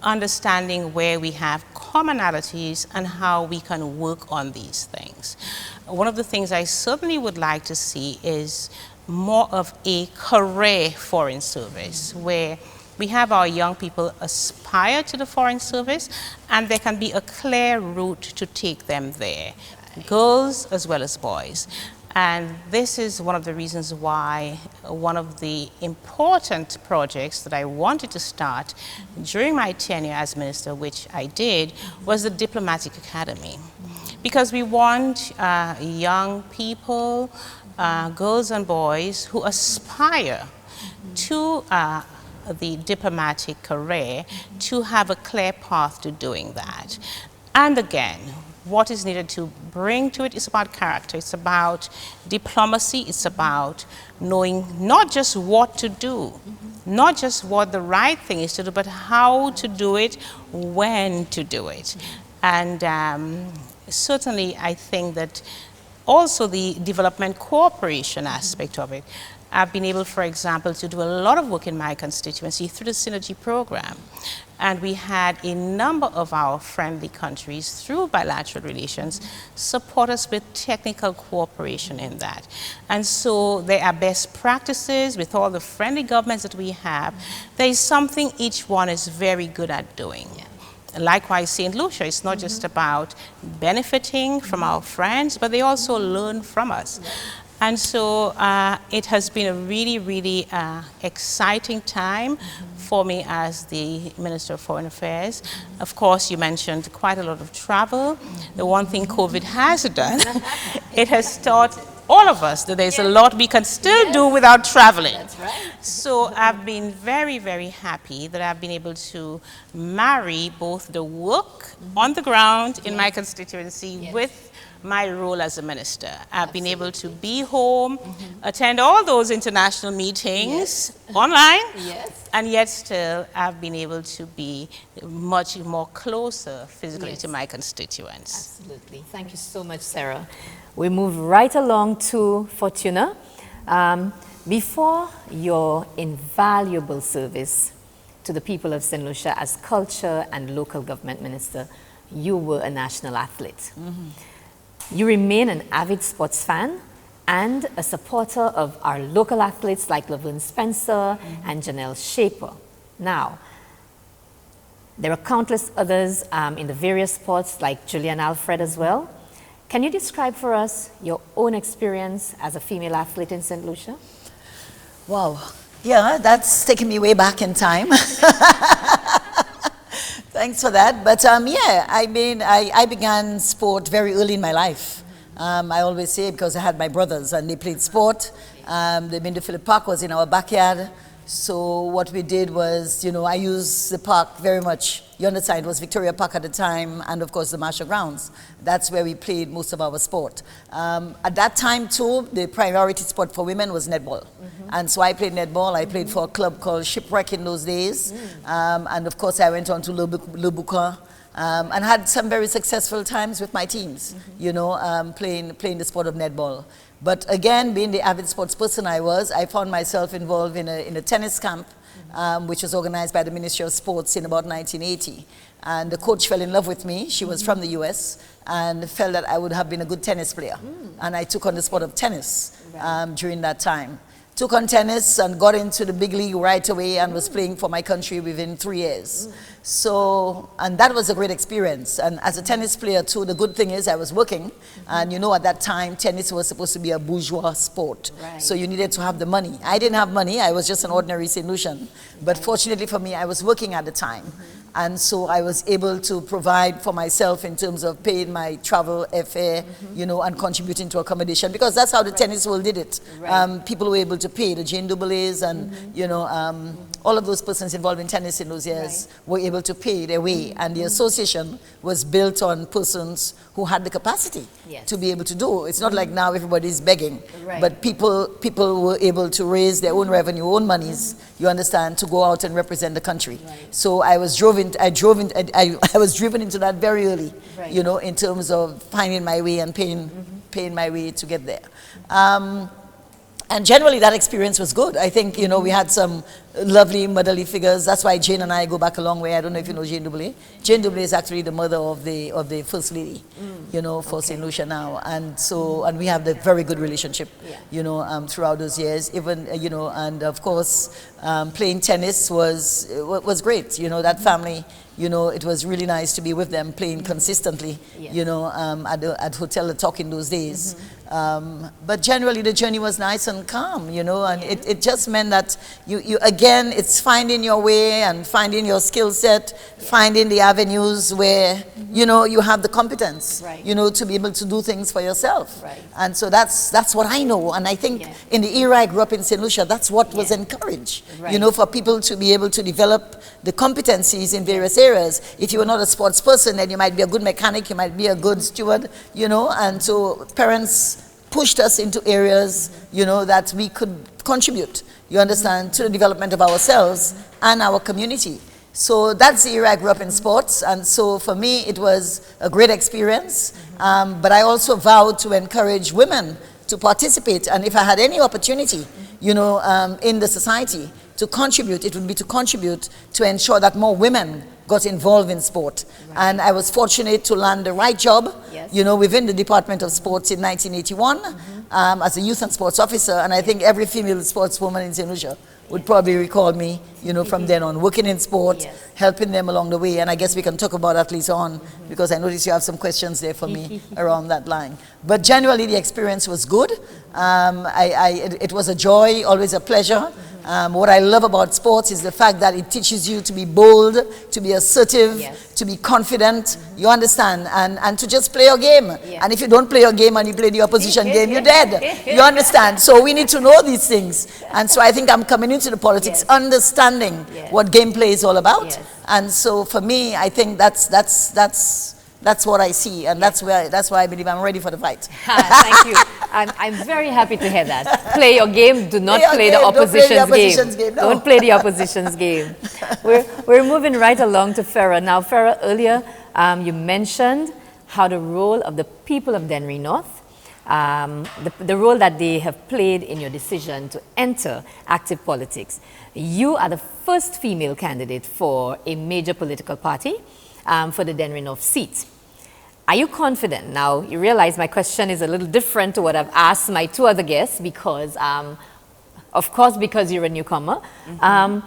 understanding where we have commonalities and how we can work on these things. One of the things I certainly would like to see is more of a career foreign service, where we have our young people aspire to the foreign service, and there can be a clear route to take them there, girls as well as boys. And this is one of the reasons why one of the important projects that I wanted to start during my tenure as minister, which I did, was the Diplomatic Academy. Because we want young people, girls and boys who aspire to the diplomatic career to have a clear path to doing that. And again, what is needed to bring to it is about character. It's about diplomacy. It's about knowing not just what to do, not just what the right thing is to do, but how to do it, when to do it. And certainly I think that also the development cooperation aspect of it. I've been able, for example, to do a lot of work in my constituency through the Synergy program. And we had a number of our friendly countries, through bilateral relations, support us with technical cooperation in that. And so there are best practices with all the friendly governments that we have. There is something each one is very good at doing. Likewise, St. Lucia, it's not just about benefiting from our friends, but they also learn from us. And so it has been a really, really exciting time for me as the Minister of Foreign Affairs. Of course, you mentioned quite a lot of travel. The one thing COVID has done, it has taught all of us that there's a lot we can still do without traveling. That's right. So I've been very, very happy that I've been able to marry both the work on the ground in my constituency with my role as a minister. I've been able to be home, attend all those international meetings online, and yet still I've been able to be much more closer physically to my constituents. Absolutely. Thank you so much, Sarah. We move right along to Fortuna. Before your invaluable service to the people of St. Lucia as culture and local government minister, you were a national athlete. You remain an avid sports fan and a supporter of our local athletes like Laverne Spencer and Janelle Shaper. Now, there are countless others in the various sports like Julian Alfred as well. Can you describe for us your own experience as a female athlete in St. Lucia? Wow. Yeah, that's taking me way back in time. Thanks for that. But yeah, I mean, I began sport very early in my life. I always say, because I had my brothers and they played sport. The Minder Phillip Park was in our backyard. So what we did was, you know, I used the park very much. The other side was Victoria Park at the time, and of course the Marshall Grounds. That's where we played most of our sport. At that time too, the priority sport for women was netball. And so I played netball. I played for a club called Shipwreck in those days. And of course I went on to Lubuka. and had some very successful times with my teams, you know, playing the sport of netball. But again, being the avid sports person I found myself involved in a tennis camp, which was organized by the Ministry of Sports in about 1980. And the coach fell in love with me. She was from the US and felt that I would have been a good tennis player. And I took on the sport of tennis during that time. Took on tennis and got into the big league right away and was playing for my country within 3 years. So, and that was a great experience. And as a tennis player too, the good thing is I was working. And you know, at that time, tennis was supposed to be a bourgeois sport. Right. So you needed to have the money. I didn't have money. I was just an ordinary St. Lucian. But fortunately for me, I was working at the time. And so I was able to provide for myself in terms of paying my travel, airfare, you know, and contributing to accommodation, because that's how the tennis world did it. People were able to pay, the Jane Doublets and, you know, all of those persons involved in tennis in those years were able to pay their way. And the association was built on persons who had the capacity to be able to do. It's not like now everybody's begging, but people were able to raise their own revenue, own monies, you understand, to go out and represent the country. So I was driven into that very early, you know, in terms of finding my way and paying my way to get there. And generally that experience was good. I think, you know, we had some lovely motherly figures. That's why Jane and I go back a long way. I don't know if you know Jane Doublet. Jane Doublet is actually the mother of the First Lady, you know, for St. Lucia now. And so, and we have a very good relationship, you know, throughout those years. Even, you know, and of course, playing tennis was great. You know, that family, you know, it was really nice to be with them playing consistently, you know, at Hotel The Talk in those days. But generally the journey was nice and calm, you know, and it just meant that you again, it's finding your way and finding your skill set, finding the avenues where, you know, you have the competence, you know, to be able to do things for yourself. And so that's what I know. And I think in the era I grew up in St. Lucia, that's what was encouraged, you know, for people to be able to develop the competencies in various areas. If you were not a sports person, then you might be a good mechanic, you might be a good steward, you know, and so parents pushed us into areas, you know, that we could contribute, you understand, to the development of ourselves and our community. So that's the era I grew up in sports, and so for me it was a great experience, but I also vowed to encourage women to participate, and if I had any opportunity, you know, in the society to contribute, it would be to contribute to ensure that more women got involved in sport. And I was fortunate to land the right job, you know, within the Department of Sports in 1981 as a youth and sports officer. And I think every female sportswoman in St. Lucia would probably recall me, you know, from then on, working in sport, helping them along the way. And I guess we can talk about that later on, because I notice you have some questions there for me around that line. But generally the experience was good. It was a joy, always a pleasure. What I love about sports is the fact that it teaches you to be bold, to be assertive, to be confident, you understand, and to just play your game. And if you don't play your game and you play the opposition game, you're dead. You understand? So we need to know these things. And so I think I'm coming into the politics understanding what gameplay is all about. And so for me, I think that's what I see, and that's why I believe I'm ready for the fight. Thank you. I'm very happy to hear that. Play your game, do not play the opposition's game. No. Don't play the opposition's game. We're moving right along to Phera. Now, Phera, earlier you mentioned how the role of the people of Dennery North, the role that they have played in your decision to enter active politics. You are the first female candidate for a major political party for the Dennery North seat. Are you confident? Now, you realize my question is a little different to what I've asked my two other guests because, of course, because you're a newcomer. Are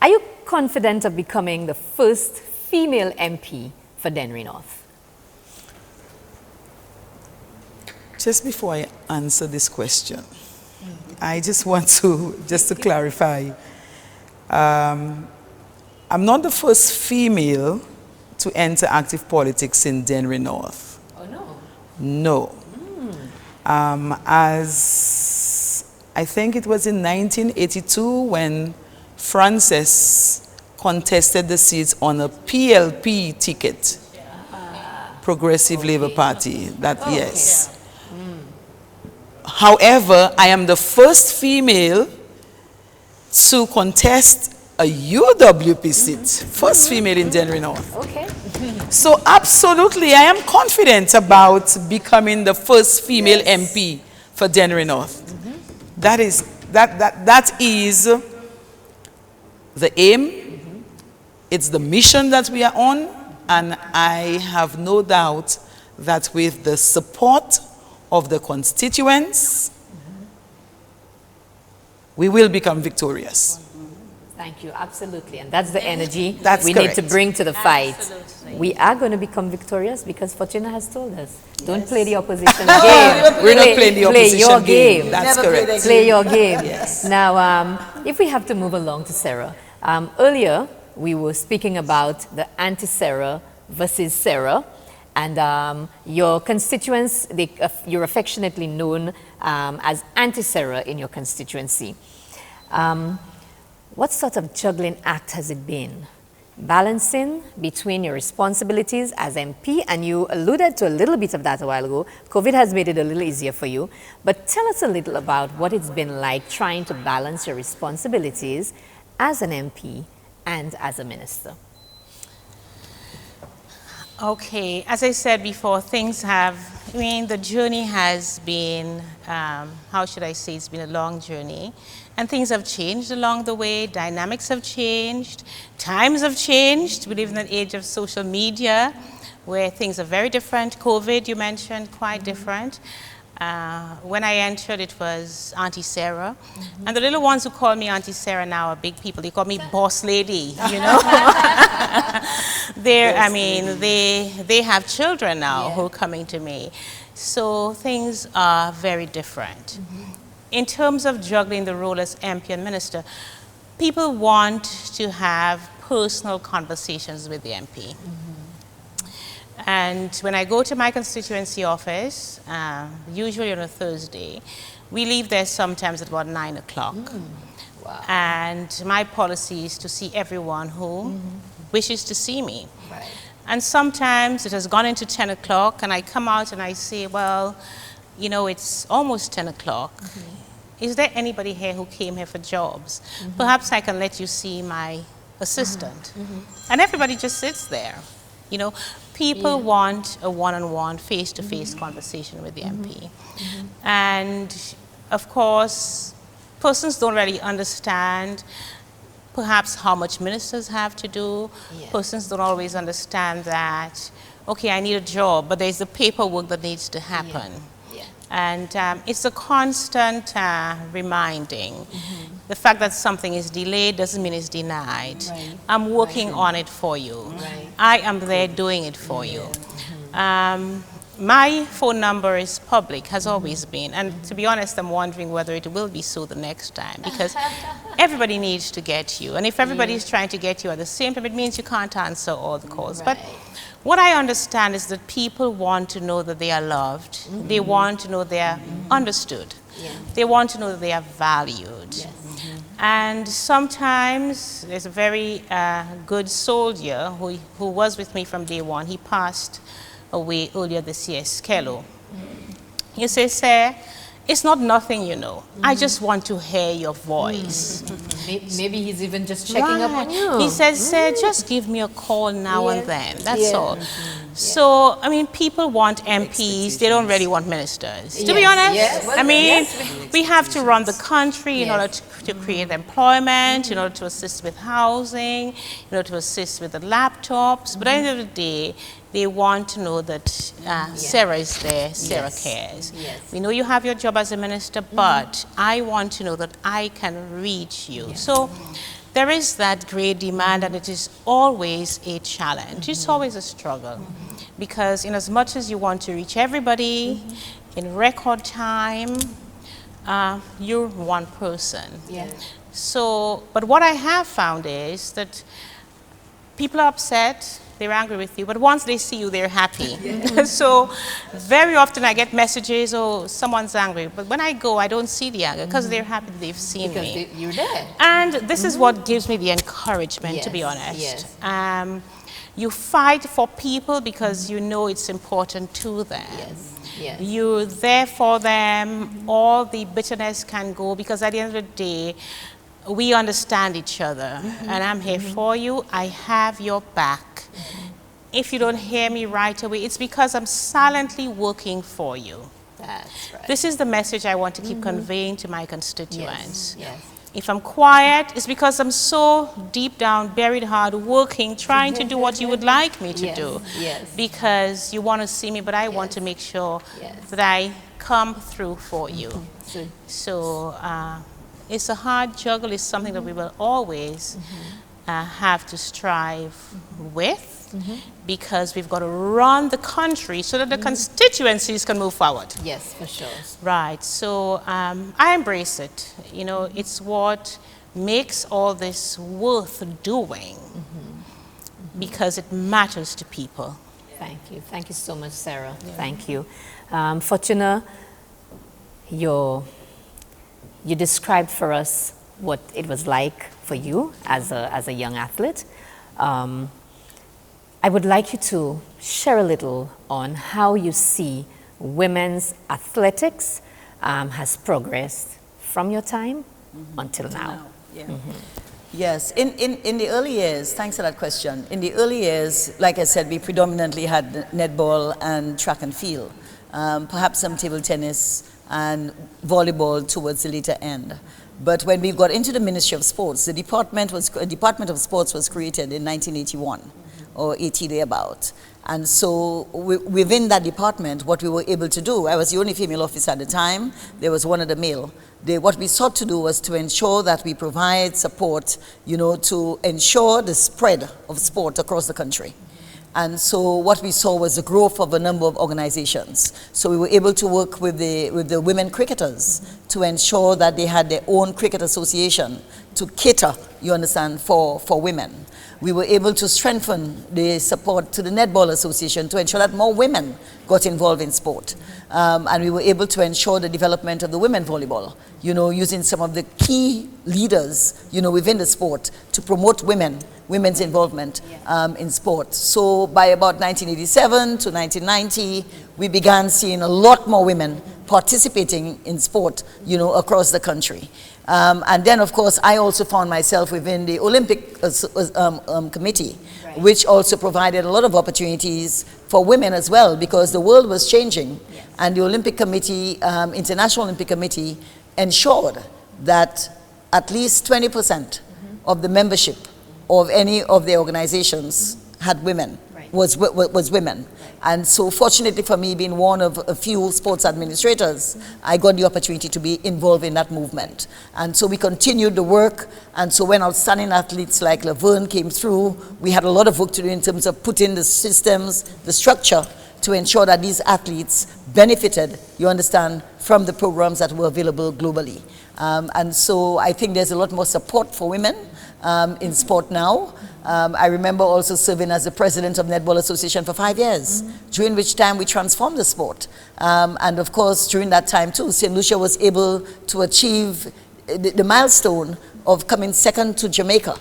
you confident of becoming the first female MP for Dennery North? Just before I answer this question, I just want to clarify. I'm not the first female to enter active politics in Dennery North. Oh, no? No. As I think it was in 1982 when Frances contested the seats on a PLP ticket, Progressive Labour Party, yes. However, I am the first female to contest a UWP seat, first female in Dennery North. Okay. So absolutely, I am confident about becoming the first female MP for Dennery North. That is the aim. It's the mission that we are on, and I have no doubt that with the support of the constituents, we will become victorious. Thank you, absolutely. And that's the energy That's we correct. need to bring to the fight. Absolutely. We are going to become victorious because Fortuna has told us, don't play the opposition game. We're not playing the Play opposition your game. That's Never play correct. that Play your game. Yes. Now, if we have to move along to Sarah, earlier we were speaking about the anti-Sarah versus Sarah, and your constituents, you're affectionately known as anti-Sarah in your constituency. What sort of juggling act has it been? Balancing between your responsibilities as MP, and you alluded to a little bit of that a while ago. COVID has made it a little easier for you, but tell us a little about what it's been like trying to balance your responsibilities as an MP and as a minister. Okay, as I said before, the journey has been, how should I say, it's been a long journey. And things have changed along the way, dynamics have changed, times have changed. We live in an age of social media where things are very different. COVID, you mentioned, quite different. When I entered, it was Auntie Sarah. And the little ones who call me Auntie Sarah now are big people. They call me boss lady, you know. They have children now who are coming to me. So things are very different. In terms of juggling the role as MP and minister, people want to have personal conversations with the MP. And when I go to my constituency office, usually on a Thursday, we leave there sometimes at about 9 o'clock. Wow. And my policy is to see everyone who wishes to see me. Right. And sometimes it has gone into 10 o'clock and I come out and I say, well, you know, it's almost 10 o'clock. Is there anybody here who came here for jobs? Perhaps I can let you see my assistant. And everybody just sits there. You know, people want a one-on-one, face-to-face conversation with the MP. And of course, persons don't really understand perhaps how much ministers have to do. Persons don't always understand that, okay, I need a job, but there's the paperwork that needs to happen. And it's a constant reminding. The fact that something is delayed doesn't mean it's denied. I'm working on it for you. I am there doing it for you. My phone number is public, has always been. And to be honest, I'm wondering whether it will be so the next time, because everybody needs to get you. And if everybody is trying to get you at the same time, it means you can't answer all the calls. But what I understand is that people want to know that they are loved. They want to know they are understood. They want to know that they are valued. And sometimes there's a very good soldier who was with me from day one. He passed away earlier this year, Skello. He says, sir, it's not nothing, you know. I just want to hear your voice. Maybe he's even just checking up on you. He says, sir, just give me a call now and then. That's all. So, I mean, people want MPs. They don't really want ministers. To be honest, I mean, we have to run the country in order to create employment, in order to assist with housing, in order to assist with the laptops. But at the end of the day, they want to know that Sarah is there, Sarah cares. We know you have your job as a minister, but I want to know that I can reach you. So there is that great demand, and it is always a challenge. It's always a struggle, because in as much as you want to reach everybody in record time, you're one person. So, but what I have found is that people are upset, they're angry with you, but once they see you, they're happy. So very often I get messages, oh, someone's angry. But when I go, I don't see the anger, because they're happy that they've seen me. You're there. And this is what gives me the encouragement, to be honest. You fight for people because you know it's important to them. You're there for them. All the bitterness can go, because at the end of the day, we understand each other, and I'm here for you. I have your back. if you don't hear me right away, it's because I'm silently working for you. That's right. This is the message I want to keep conveying to my constituents. Yes. If I'm quiet, it's because I'm so deep down, buried hard, working, trying to do what you would like me to do. Yes. Because you want to see me, but I want to make sure that I come through for you. So it's a hard juggle. It's something that we will always have to strive with. Because we've got to run the country so that the constituencies can move forward. Yes, for sure. Right, so I embrace it. You know, it's what makes all this worth doing because it matters to people. Thank you. Thank you so much, Sarah. Thank you. Fortuna, you described for us what it was like for you as a young athlete. I would like you to share a little on how you see women's athletics has progressed from your time until now. Yes, in the early years, thanks for that question. In the early years, like I said, we predominantly had netball and track and field, perhaps some table tennis and volleyball towards the later end. But when we got into the Ministry of Sports, the Department of Sports was created in 1981. Or 80 thereabout. And so within that department, what we were able to do, I was the only female officer at the time, there was one other male. What we sought to do was to ensure that we provide support, you know, to ensure the spread of sport across the country. And so what we saw was the growth of a number of organizations. So we were able to work with the women cricketers to ensure that they had their own cricket association to cater, you understand, for women. We were able to strengthen the support to the Netball Association to ensure that more women got involved in sport. And we were able to ensure the development of the women volleyball, you know, using some of the key leaders, you know, within the sport to promote women's involvement in sport. So by about 1987 to 1990, we began seeing a lot more women participating in sport, you know, across the country. And then, of course, I also found myself within the Olympic Committee, which also provided a lot of opportunities for women as well, because the world was changing. And the Olympic Committee, International Olympic Committee, ensured that at least 20% of the membership of any of the organizations had women, was women. And so fortunately for me, being one of a few sports administrators, I got the opportunity to be involved in that movement. And so we continued the work. And so when outstanding athletes like Laverne came through, we had a lot of work to do in terms of putting the systems, the structure, to ensure that these athletes benefited, you understand, from the programs that were available globally. And so I think there's a lot more support for women in sport now. I remember also serving as the president of Netball Association for 5 years, during which time we transformed the sport. And of course, during that time too, St. Lucia was able to achieve the milestone of coming second to Jamaica.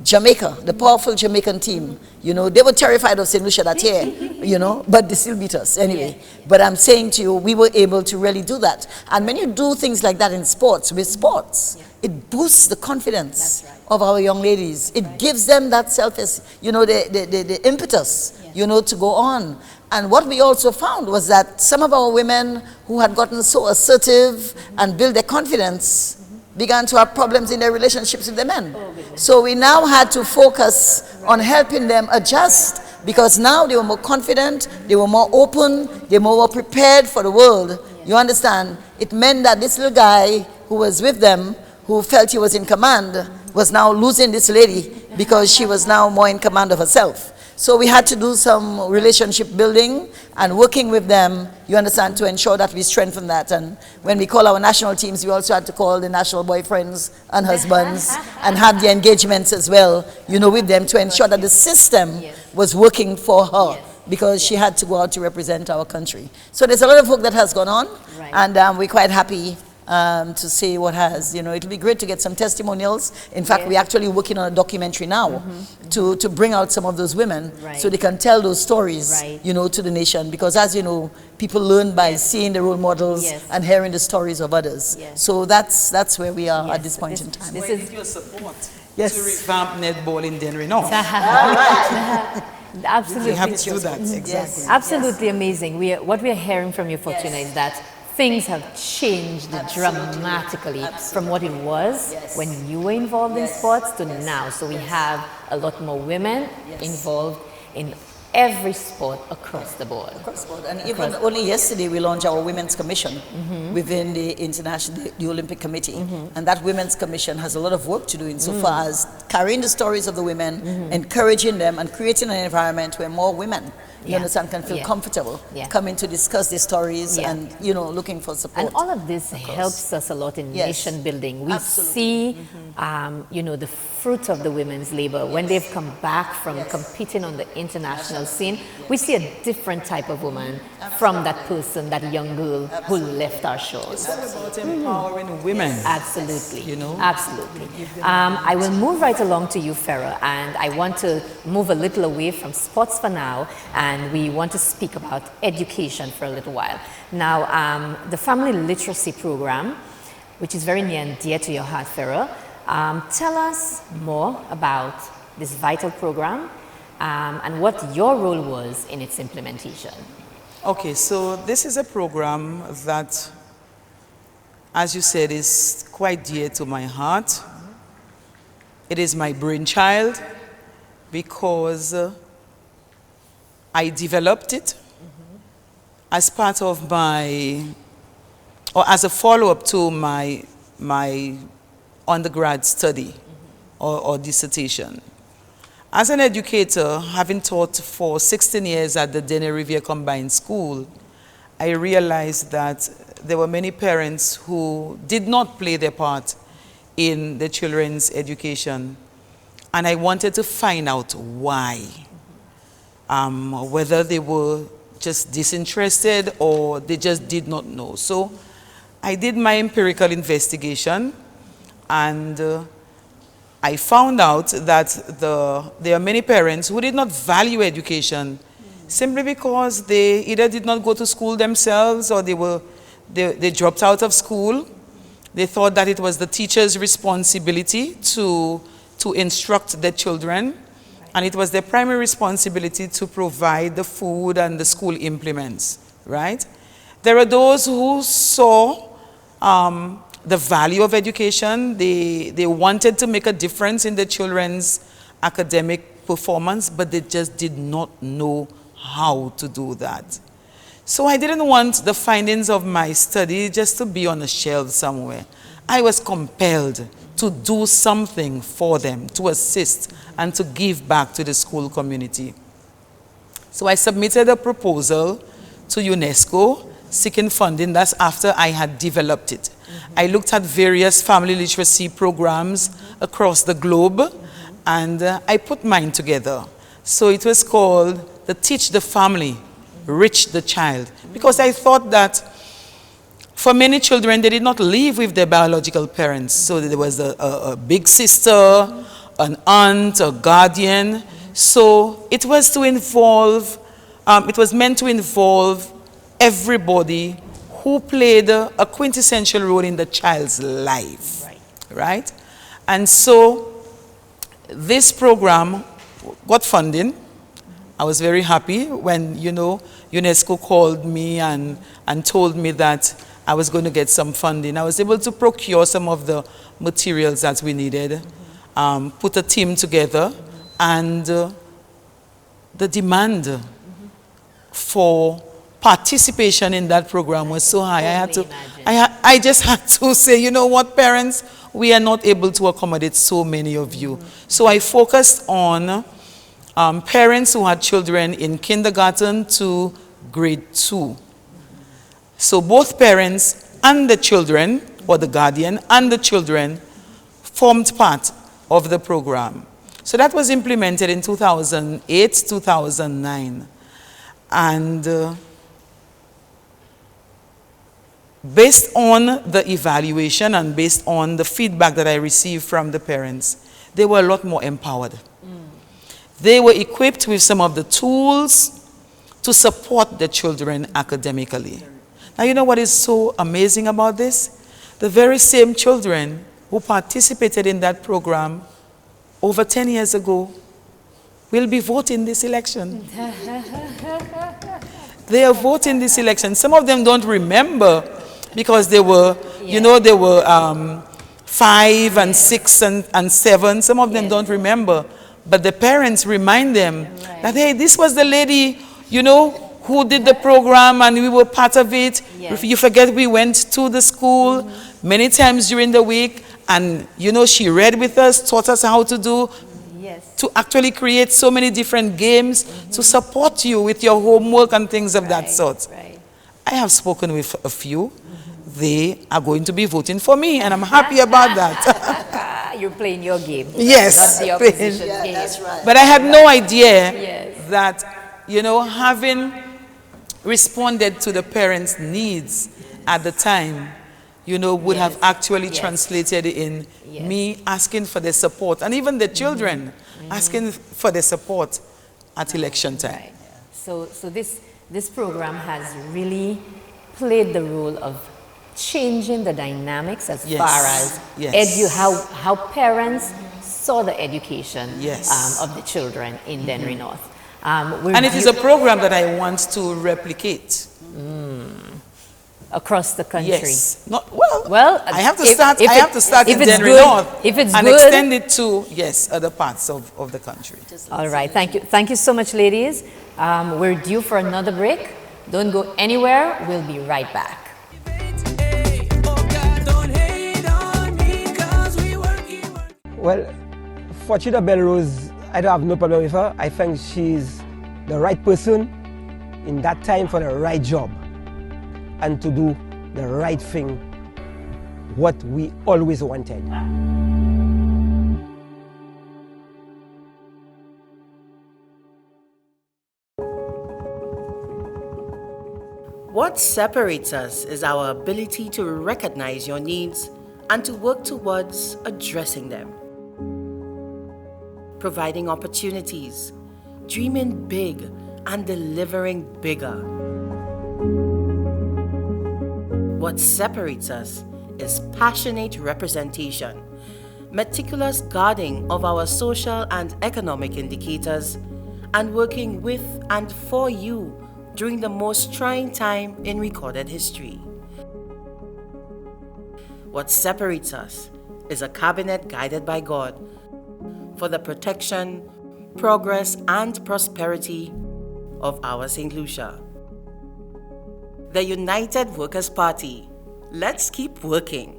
Jamaica, the powerful Jamaican team, you know, they were terrified of St. Lucia that year, you know, but they still beat us anyway. But I'm saying to you, we were able to really do that. And when you do things like that in sports, with sports, it boosts the confidence of our young ladies. It gives them that you know, the impetus, you know, to go on. And what we also found was that some of our women who had gotten so assertive and built their confidence began to have problems in their relationships with the men. So we now had to focus on helping them adjust, because now they were more confident, they were more open, they were more prepared for the world. You understand? It meant that this little guy who was with them, who felt he was in command, was now losing this lady because she was now more in command of herself. So we had to do some relationship building and working with them, you understand, to ensure that we strengthen that. And when we call our national teams, we also had to call the national boyfriends and husbands and have the engagements as well, you know, with them to ensure that the system was working for her, because she had to go out to represent our country. So there's a lot of work that has gone on, and we're quite happy to see what has, you know, it'll be great to get some testimonials. In fact, we're actually working on a documentary now to bring out some of those women so they can tell those stories, you know, to the nation. Because as you know, people learn by seeing the role models and hearing the stories of others. So that's where we are at this point in time. This is your support to revamp netball in Denver. No. Absolutely We have to true. do that, exactly. Absolutely amazing. What we are hearing from you, Fortuna, is that things have changed dramatically from what it was when you were involved in sports to now. So we have a lot more women involved in every sport across the board. And even only yesterday we launched our Women's Commission within the the Olympic Committee. And that Women's Commission has a lot of work to do insofar as carrying the stories of the women, encouraging them, and creating an environment where more women, you understand, can feel comfortable coming to discuss their stories and, you know, looking for support. And all of this helps us a lot in nation building. We see, you know, the fruit of the women's labor. When they've come back from competing on the international scene, we see a different type of woman from that person, that young girl who left our shores. It's all about empowering women. Absolutely. You know? Absolutely. I will move right along to you, Phera, and I want to move a little away from sports for now, and we want to speak about education for a little while. Now, the family literacy program, which is very near and dear to your heart, Phera, tell us more about this vital program and what your role was in its implementation. Okay, so this is a program that, as you said, is quite dear to my heart. It is my brainchild because I developed it as part of my, or as a follow-up to my undergrad study or dissertation. As an educator, having taught for 16 years at the Dene Riviere Combined School, I realized that there were many parents who did not play their part in the children's education. And I wanted to find out why. Whether they were just disinterested or they just did not know. So I did my empirical investigation, and I found out that there are many parents who did not value education simply because they either did not go to school themselves or they dropped out of school. They thought that it was the teacher's responsibility to instruct their children, and it was their primary responsibility to provide the food and the school implements, right? There are those who saw the value of education. They wanted to make a difference in their children's academic performance, but they just did not know how to do that. So I didn't want the findings of my study just to be on a shelf somewhere. I was compelled to do something for them, to assist and to give back to the school community. So I submitted a proposal to UNESCO seeking funding. That's after I had developed it. I looked at various family literacy programs across the globe, and I put mine together. So it was called the Teach the Family, Reach the Child, because I thought that for many children, they did not live with their biological parents. So there was a big sister, an aunt, a guardian. So it was to involve, it was meant to involve everybody who played a quintessential role in the child's life, right? And so this program got funding. I was very happy when, you know, UNESCO called me and told me that I was going to get some funding. I was able to procure some of the materials that we needed, put a team together, and the demand for participation in that program was so high. I just had to say, you know what, parents, we are not able to accommodate so many of you. So I focused on parents who had children in kindergarten to grade 2. So both parents and the children, or the guardian and the children, formed part of the program. So that was implemented in 2008, 2009. And based on the evaluation and based on the feedback that I received from the parents, they were a lot more empowered. They were equipped with some of the tools to support the children academically. Now, you know what is so amazing about this? The very same children who participated in that program over 10 years ago will be voting this election. They are voting this election. Some of them don't remember because they were, you know, they were 5 and 6 and 7. Some of them don't remember. But the parents remind them that, hey, this was the lady, you know, who did the program and we were part of it. If you forget, we went to the school many times during the week and, you know, she read with us, taught us how to do, to actually create so many different games to support you with your homework and things of that sort. I have spoken with a few. They are going to be voting for me, and I'm happy about that. You're playing your game. Yes. Not the opposition's game. That's right. But I had no idea that, you know, having responded to the parents' needs at the time, you know, would have actually translated in me asking for their support, and even the children asking for their support at election time. So this program has really played the role of changing the dynamics as far as how parents saw the education of the children in Dennery North. And it is a program that I want to replicate. Across the country. Yes. Well, I have to start. I have to start in Dennery North and extend it to other parts of the country. All right. Thank you so much, ladies. We're due for another break. Don't go anywhere. We'll be right back. Well, Fortuna Belrose, I don't have no problem with her. I think she's the right person in that time for the right job and to do the right thing, what we always wanted. What separates us is our ability to recognize your needs and to work towards addressing them. Providing opportunities, dreaming big, and delivering bigger. What separates us is passionate representation, meticulous guarding of our social and economic indicators, and working with and for you during the most trying time in recorded history. What separates us is a cabinet guided by God for the protection, progress, and prosperity of our St. Lucia. The United Workers' Party. Let's keep working.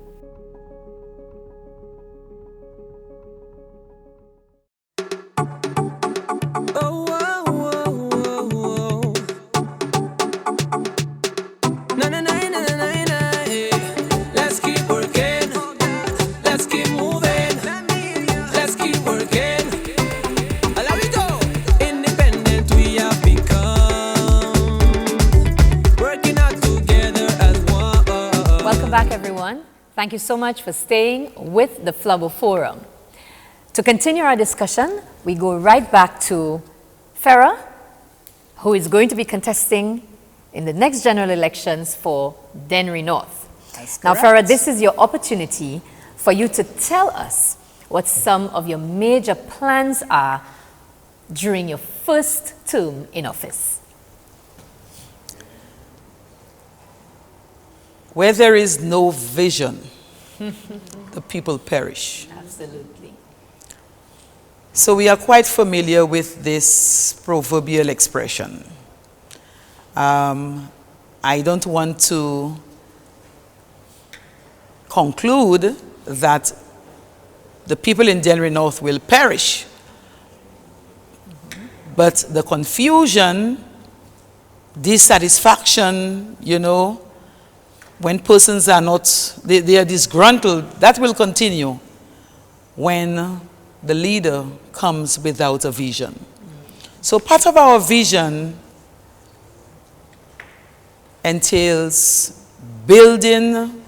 Thank you so much for staying with the Flambeau Forum. To continue our discussion, we go right back to Phera, who is going to be contesting in the next general elections for Dennery North. Now, Phera, this is your opportunity for you to tell us what some of your major plans are during your first term in office. Where there is no vision, the people perish. Absolutely. So we are quite familiar with this proverbial expression. I don't want to conclude that the people in Dennery North will perish, but the confusion, dissatisfaction, you know, when persons are not, they are disgruntled, that will continue when the leader comes without a vision. So part of our vision entails building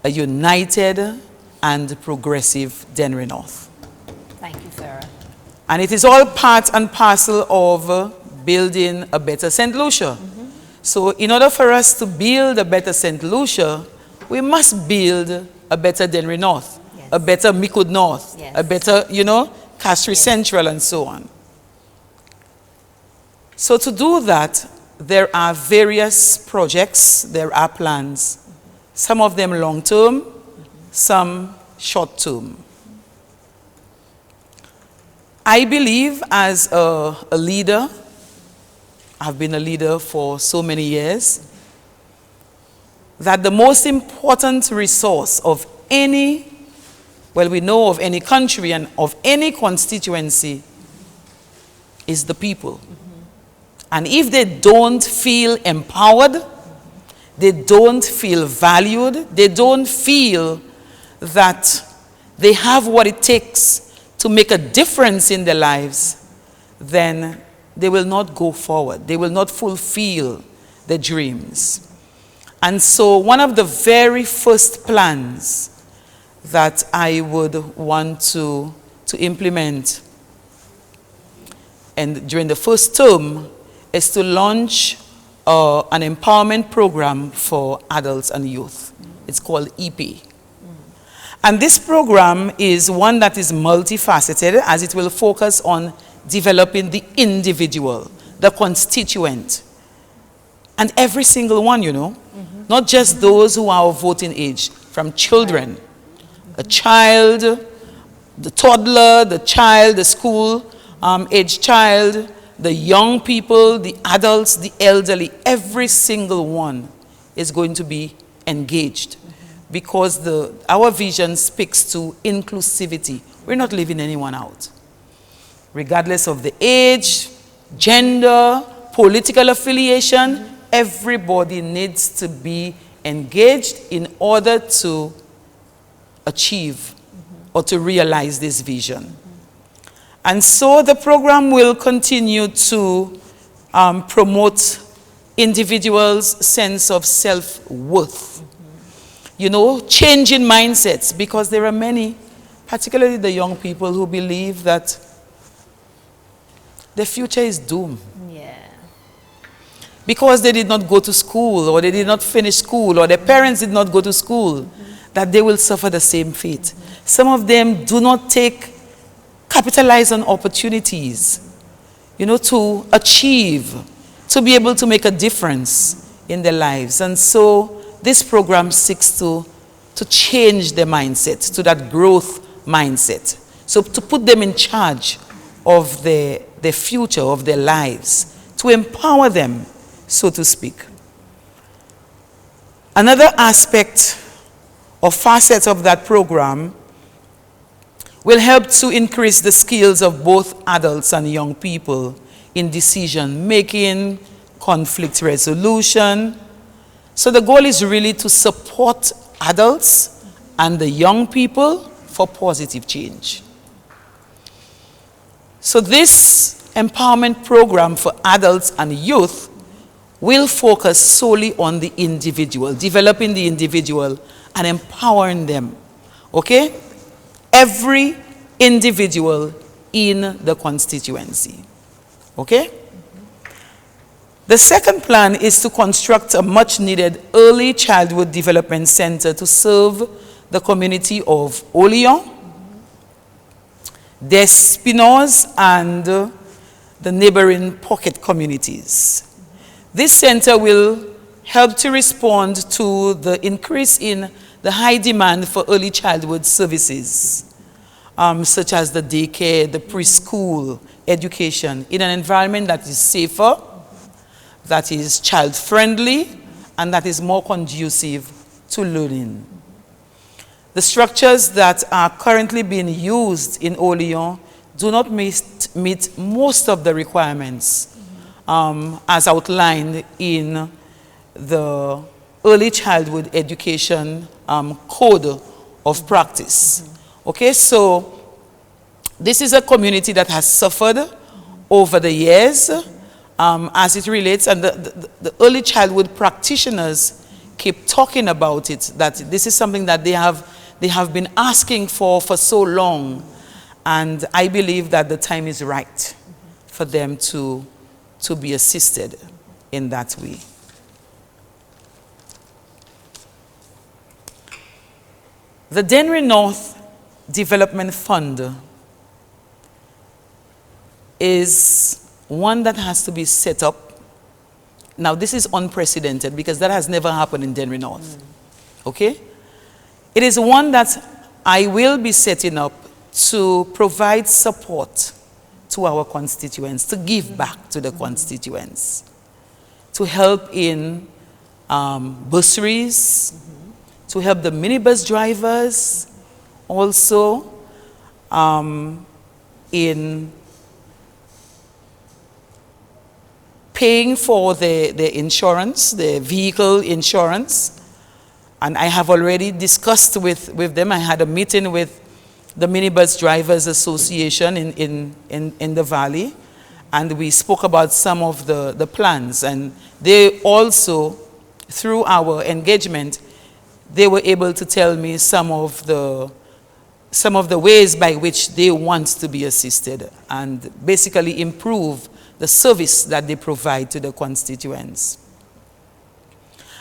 a united and progressive Dennery North. Thank you, Phera. And it is all part and parcel of building a better St. Lucia. So in order for us to build a better St. Lucia, we must build a better Dennery North, a better Micoud North, a better, you know, Castries Central and so on. So to do that, there are various projects, there are plans. Some of them long-term, some short-term. I believe as a leader, I've been a leader for so many years, that the most important resource of any, well, we know of any country and of any constituency is the people. And if they don't feel empowered, they don't feel valued, they don't feel that they have what it takes to make a difference in their lives, then they will not go forward. They will not fulfill their dreams. And so one of the very first plans that I would want to implement and during the first term is to launch an empowerment program for adults and youth. It's called EP. And this program is one that is multifaceted, as it will focus on developing the individual, the constituent, and every single one, you know, not just those who are of voting age, from children, a child, the toddler, the child, the school age child, the young people, the adults, the elderly, every single one is going to be engaged, because our vision speaks to inclusivity. We're not leaving anyone out. Regardless of the age, gender, political affiliation, everybody needs to be engaged in order to achieve or to realize this vision. And so the program will continue to promote individuals' sense of self-worth. You know, changing mindsets, because there are many, particularly the young people, who believe that the future is doomed. Yeah. Because they did not go to school, or they did not finish school, or their parents did not go to school, that they will suffer the same fate. Some of them do not capitalize on opportunities, you know, to achieve, to be able to make a difference in their lives. And so this program seeks to change their mindset to that growth mindset. So to put them in charge of their future, of their lives, to empower them, so to speak. Another aspect or facet of that program will help to increase the skills of both adults and young people in decision making, conflict resolution. So the goal is really to support adults and the young people for positive change. So this empowerment program for adults and youth will focus solely on the individual, developing the individual and empowering them. Okay? Every individual in the constituency. Okay? The second plan is to construct a much needed early childhood development center to serve the community of Oleon, Despinoz, and the neighboring pocket communities. This center will help to respond to the increase in the high demand for early childhood services, such as the daycare, the preschool education, in an environment that is safer, that is child-friendly, and that is more conducive to learning. The structures that are currently being used in Oleon do not meet most of the requirements as outlined in the Early Childhood Education Code of Practice. Okay, so this is a community that has suffered over the years as it relates, and the early childhood practitioners keep talking about it, that this is something that they have been asking for so long, and I believe that the time is right for them to be assisted in that way. The Dennery North Development Fund is one that has to be set up. Now, this is unprecedented because that has never happened in Denry North. Okay? It is one that I will be setting up to provide support to our constituents, to give back to the constituents, to help in bursaries, to help the minibus drivers, also in paying for the insurance, the vehicle insurance. And I have already discussed with them. I had a meeting with the Minibus Drivers Association in the Valley, and we spoke about some of the plans. And they also, through our engagement, they were able to tell me some of the ways by which they want to be assisted and basically improve the service that they provide to the constituents.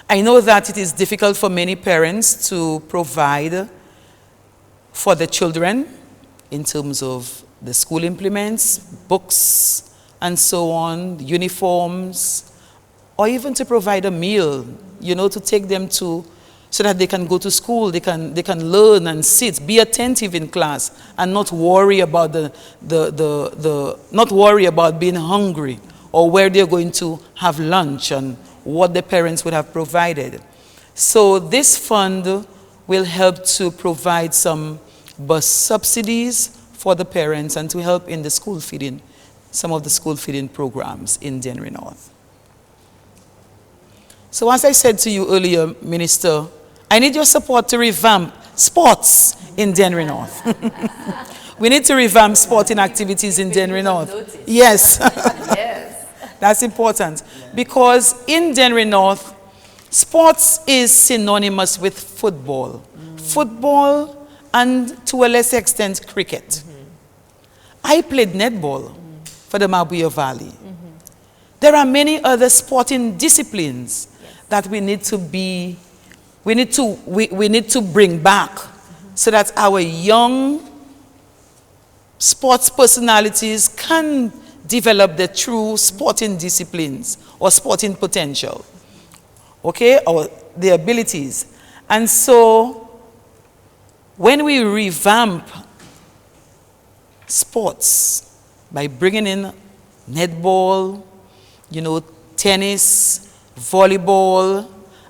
I know that it is difficult for many parents to provide for the children in terms of the school implements, books, and so on, uniforms, or even to provide a meal, you know, to take them to, so that they can go to school, they can learn and sit, be attentive in class, and not worry about not worry about being hungry or where they're going to have lunch and what the parents would have provided. So this fund will help to provide some bus subsidies for the parents and to help in the school feeding, some of the school feeding programs in Denry North. So as I said to you earlier, Minister, I need your support to revamp sports in Denry North. We need to revamp sporting activities in Denry North. Yes. Yes. That's important. Because in Denry North, sports is synonymous with football. Football and to a lesser extent cricket. I played netball for the Mabuya Valley. There are many other sporting disciplines that we need to bring back so that our young sports personalities can develop the true sporting disciplines or sporting potential, okay, or the abilities. And so when we revamp sports by bringing in netball, you know, tennis, volleyball,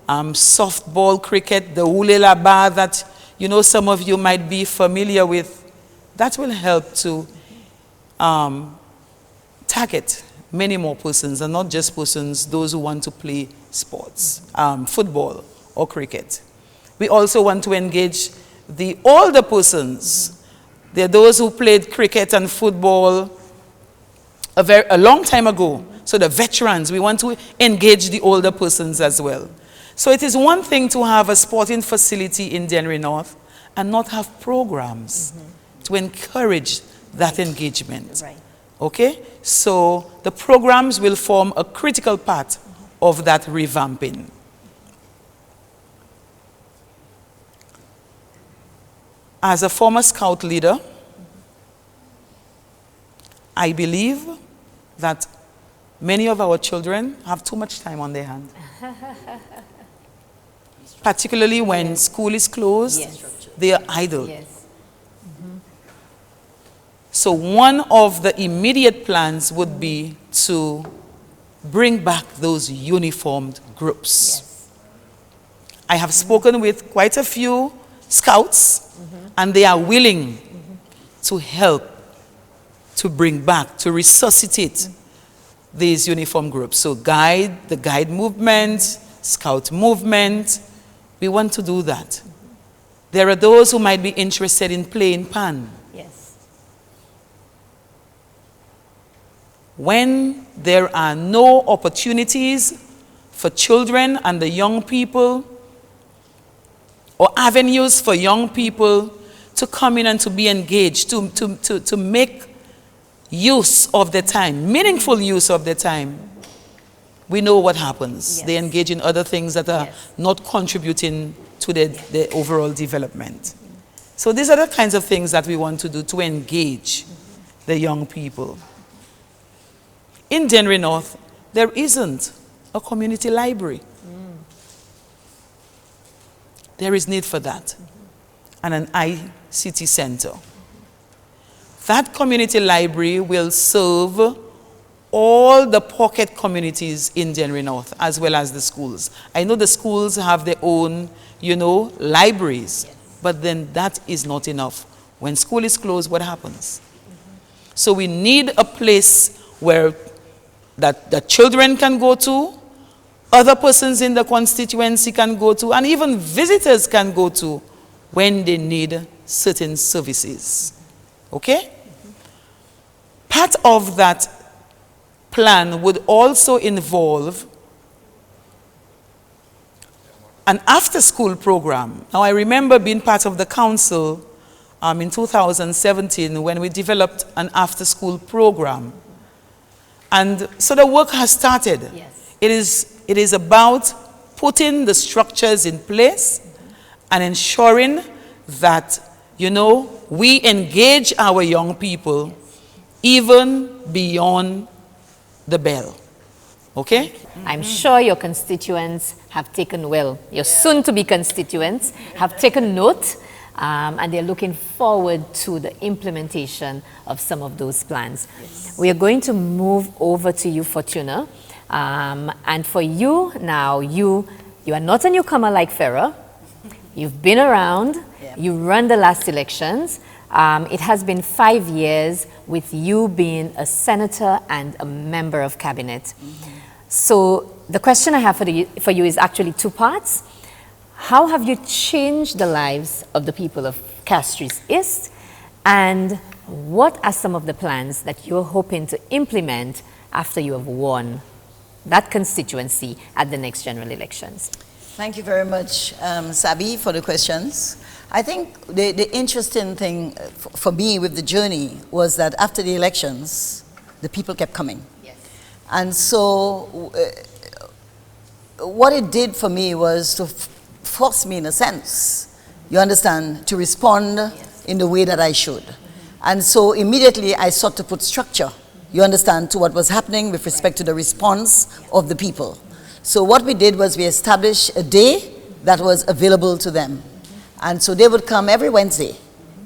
softball, cricket, the hula bar that, you know, some of you might be familiar with, that will help to target many more persons, and not just persons, those who want to play sports, football or cricket. We also want to engage the older persons. There are those who played cricket and football a long time ago. So the veterans, we want to engage the older persons as well. So it is one thing to have a sporting facility in Denry North and not have programs to encourage that engagement. Right. Okay? So the programs will form a critical part of that revamping. As a former Scout leader, I believe that many of our children have too much time on their hands. Particularly when school is closed, they are idle. Yes. So one of the immediate plans would be to bring back those uniformed groups. Yes. I have spoken with quite a few scouts, and they are willing to help to bring back, to resuscitate these uniform groups. So the guide movement, scout movement, we want to do that. There are those who might be interested in playing pan. Yes. When there are no opportunities for children and the young people, or avenues for young people to come in and to be engaged, to make use of the time, meaningful use of the time, we know what happens. Yes. They engage in other things that are not contributing to the overall development. So these are the kinds of things that we want to do to engage the young people. in Denver North, there isn't a community library. There is need for that, and an ICT center. That community library will serve all the pocket communities in Denver North, as well as the schools. I know the schools have their own, libraries, but then that is not enough. When school is closed, what happens? So we need a place where that the children can go to, other persons in the constituency can go to, and even visitors can go to when they need certain services. Okay? Part of that plan would also involve an after-school program. Now, I remember being part of the council in 2017 when we developed an after-school program. And so the work has started. Yes. It is about putting the structures in place and ensuring that, we engage our young people even beyond the bell. Okay? I'm sure your constituents have taken, your soon-to-be constituents have taken note, and they're looking forward to the implementation of some of those plans. Yes. We are going to move over to you, Fortuna. And for you now, you are not a newcomer like Phera. You've been around. Yeah. You run the last elections. It has been 5 years with you being a senator and a member of cabinet. Mm-hmm. So the question I have for you is actually two parts. How have you changed the lives of the people of Castries East? And what are some of the plans that you're hoping to implement after you have won that constituency at the next general elections? Thank you very much, Sabi, for the questions. I think the interesting thing for me with the journey was that after the elections, the people kept coming. Yes. And so what it did for me was to force me, in a sense, you understand, to respond in the way that I should. And so immediately I sought to put structure, you understand, to what was happening with respect to the response of the people. So what we did was we established a day that was available to them. And so they would come every Wednesday,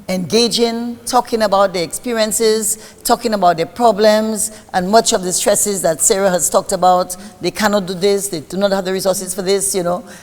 engaging, talking about their experiences, talking about their problems, and much of the stresses that Sarah has talked about. They cannot do this, they do not have the resources for this,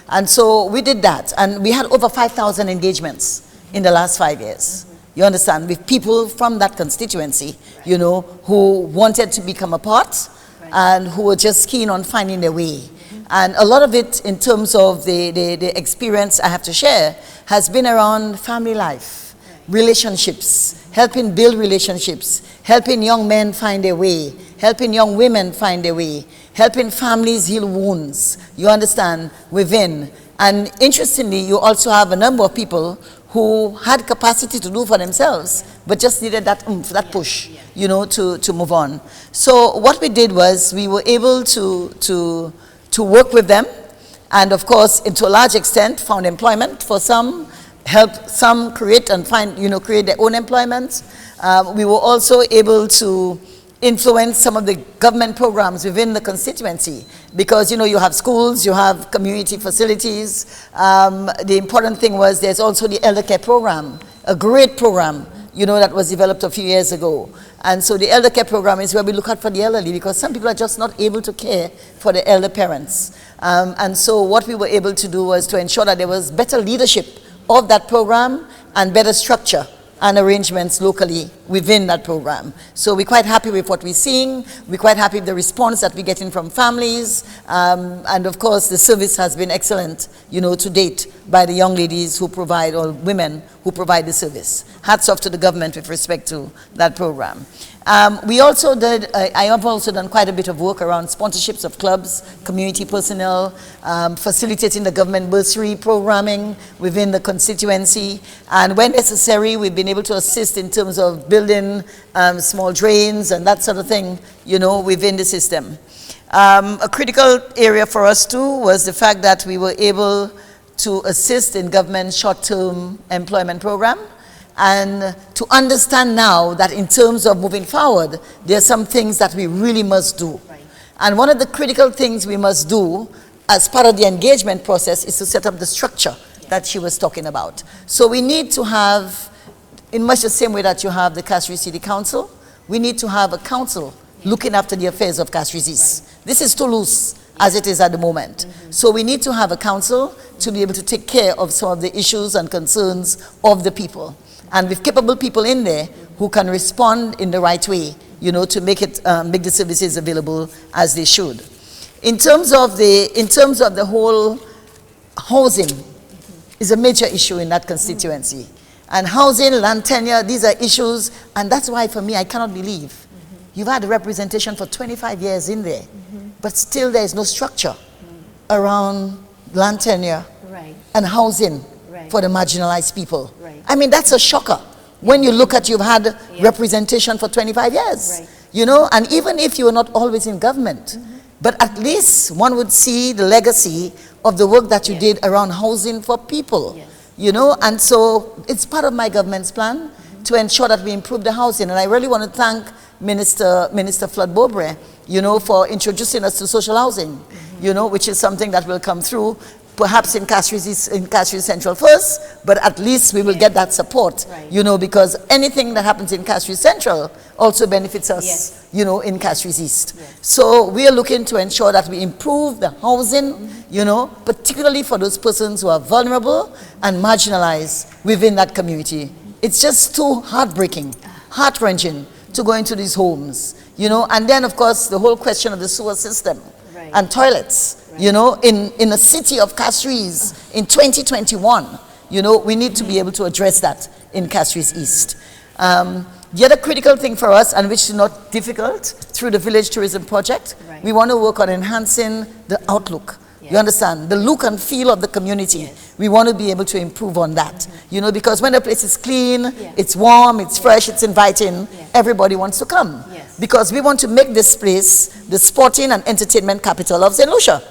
And so we did that. And we had over 5,000 engagements in the last 5 years. You understand, with people from that constituency, who wanted to become a part and who were just keen on finding their way. And a lot of it, in terms of the experience I have to share, has been around family life, relationships, helping build relationships, helping young men find their way, helping young women find their way, helping families heal wounds, you understand, within. And interestingly, you also have a number of people who had capacity to do for themselves, but just needed that push, to move on. So what we did was we were able to work with them, and of course, to a large extent, found employment for some, helped some create and create their own employment. We were also able to influence some of the government programs within the constituency, because you have schools, you have community facilities. The important thing was there's also the elder care program, a great program, that was developed a few years ago. And so the elder care program is where we look out for the elderly, because some people are just not able to care for the elder parents. And so what we were able to do was to ensure that there was better leadership of that program and better structure and arrangements locally within that program. So we're quite happy with what we're seeing. We're quite happy with the response that we're getting from families. And of course, the service has been excellent, to date by the young ladies who provide, or women who provide the service. Hats off to the government with respect to that program. We also did, I have also done quite a bit of work around sponsorships of clubs, community personnel, facilitating the government bursary programming within the constituency. And when necessary, we've been able to assist in terms of building small drains and that sort of thing, within the system. A critical area for us too was the fact that we were able to assist in government short-term employment program. and to understand now that in terms of moving forward, there are some things that we really must do. Right. And one of the critical things we must do as part of the engagement process is to set up the structure that she was talking about. So we need to have, in much the same way that you have the Castries City Council, we need to have a council looking after the affairs of Castries East. Right. This is too loose as it is at the moment. So we need to have a council to be able to take care of some of the issues and concerns of the people. And with capable people in there who can respond in the right way, you know, to make it, make the services available as they should. In terms of the whole housing is a major issue in that constituency. And housing, land tenure, these are issues, and that's why for me, I cannot believe you've had a representation for 25 years in there, but still there is no structure around land tenure and housing for the marginalized people. I mean, that's a shocker. When you look at, you've had representation for 25 years, you know, and even if you are not always in government, but at least one would see the legacy of the work that you did around housing for people, you know, and so it's part of my government's plan to ensure that we improve the housing. And I really want to thank Minister Flood-Beaubrun, you know, for introducing us to social housing, you know, which is something that will come through, perhaps in Castries Central first, but at least we will get that support, you know, because anything that happens in Castries Central also benefits us, you know, in Castries East. So we are looking to ensure that we improve the housing, you know, particularly for those persons who are vulnerable and marginalized within that community. It's just too heartbreaking, heart-wrenching to go into these homes, you know, and then of course the whole question of the sewer system and toilets. You know, in a city of Castries in 2021, you know, we need to be able to address that in Castries East. The other critical thing for us, and which is not difficult, through the Village Tourism Project, we want to work on enhancing the outlook. You understand? The look and feel of the community. We want to be able to improve on that. You know, because when a place is clean, it's warm, it's fresh, it's inviting, everybody wants to come. Because we want to make this place the sporting and entertainment capital of St. Lucia.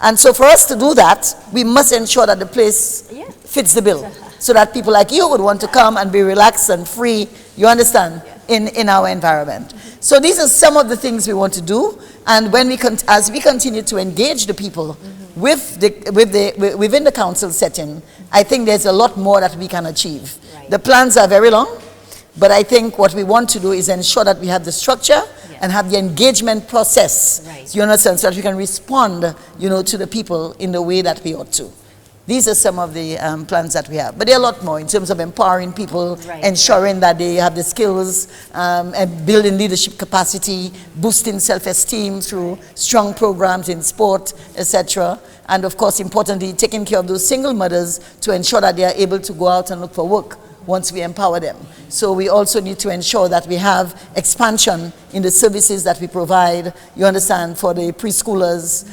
And so for us to do that, we must ensure that the place fits the bill, so that people like you would want to come and be relaxed and free, you understand, in our environment. So these are some of the things we want to do, and when as we continue to engage the people within the council setting, I think there's a lot more that we can achieve. The plans are very long, but I think what we want to do is ensure that we have the structure and have the engagement process, you understand, so that we can respond, you know, to the people in the way that we ought to. These are some of the plans that we have. But there are a lot more in terms of empowering people, ensuring that they have the skills, and building leadership capacity, boosting self-esteem through strong programs in sport, etc. And of course, importantly, taking care of those single mothers to ensure that they are able to go out and look for work once we empower them. So we also need to ensure that we have expansion in the services that we provide, you understand, for the preschoolers,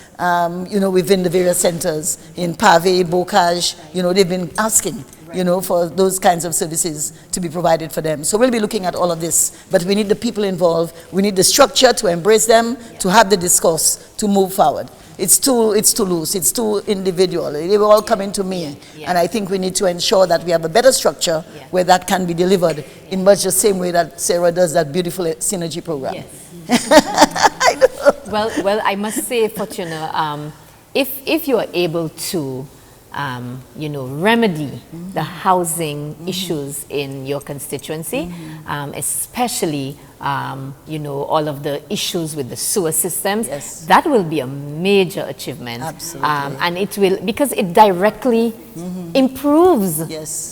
you know, within the various centers in Pave, Bocage, you know, they've been asking, you know, for those kinds of services to be provided for them. So we'll be looking at all of this, but we need the people involved, we need the structure to embrace them, to have the discourse, to move forward. It's too loose, it's too individual. They will all come into me. And I think we need to ensure that we have a better structure where that can be delivered in much the same way that Sarah does that beautiful synergy program. I know. Well, I must say, Fortuna, if you are able to, you know, remedy the housing issues in your constituency, especially you know, all of the issues with the sewer systems, that will be a major achievement. Absolutely. And it will, because it directly improves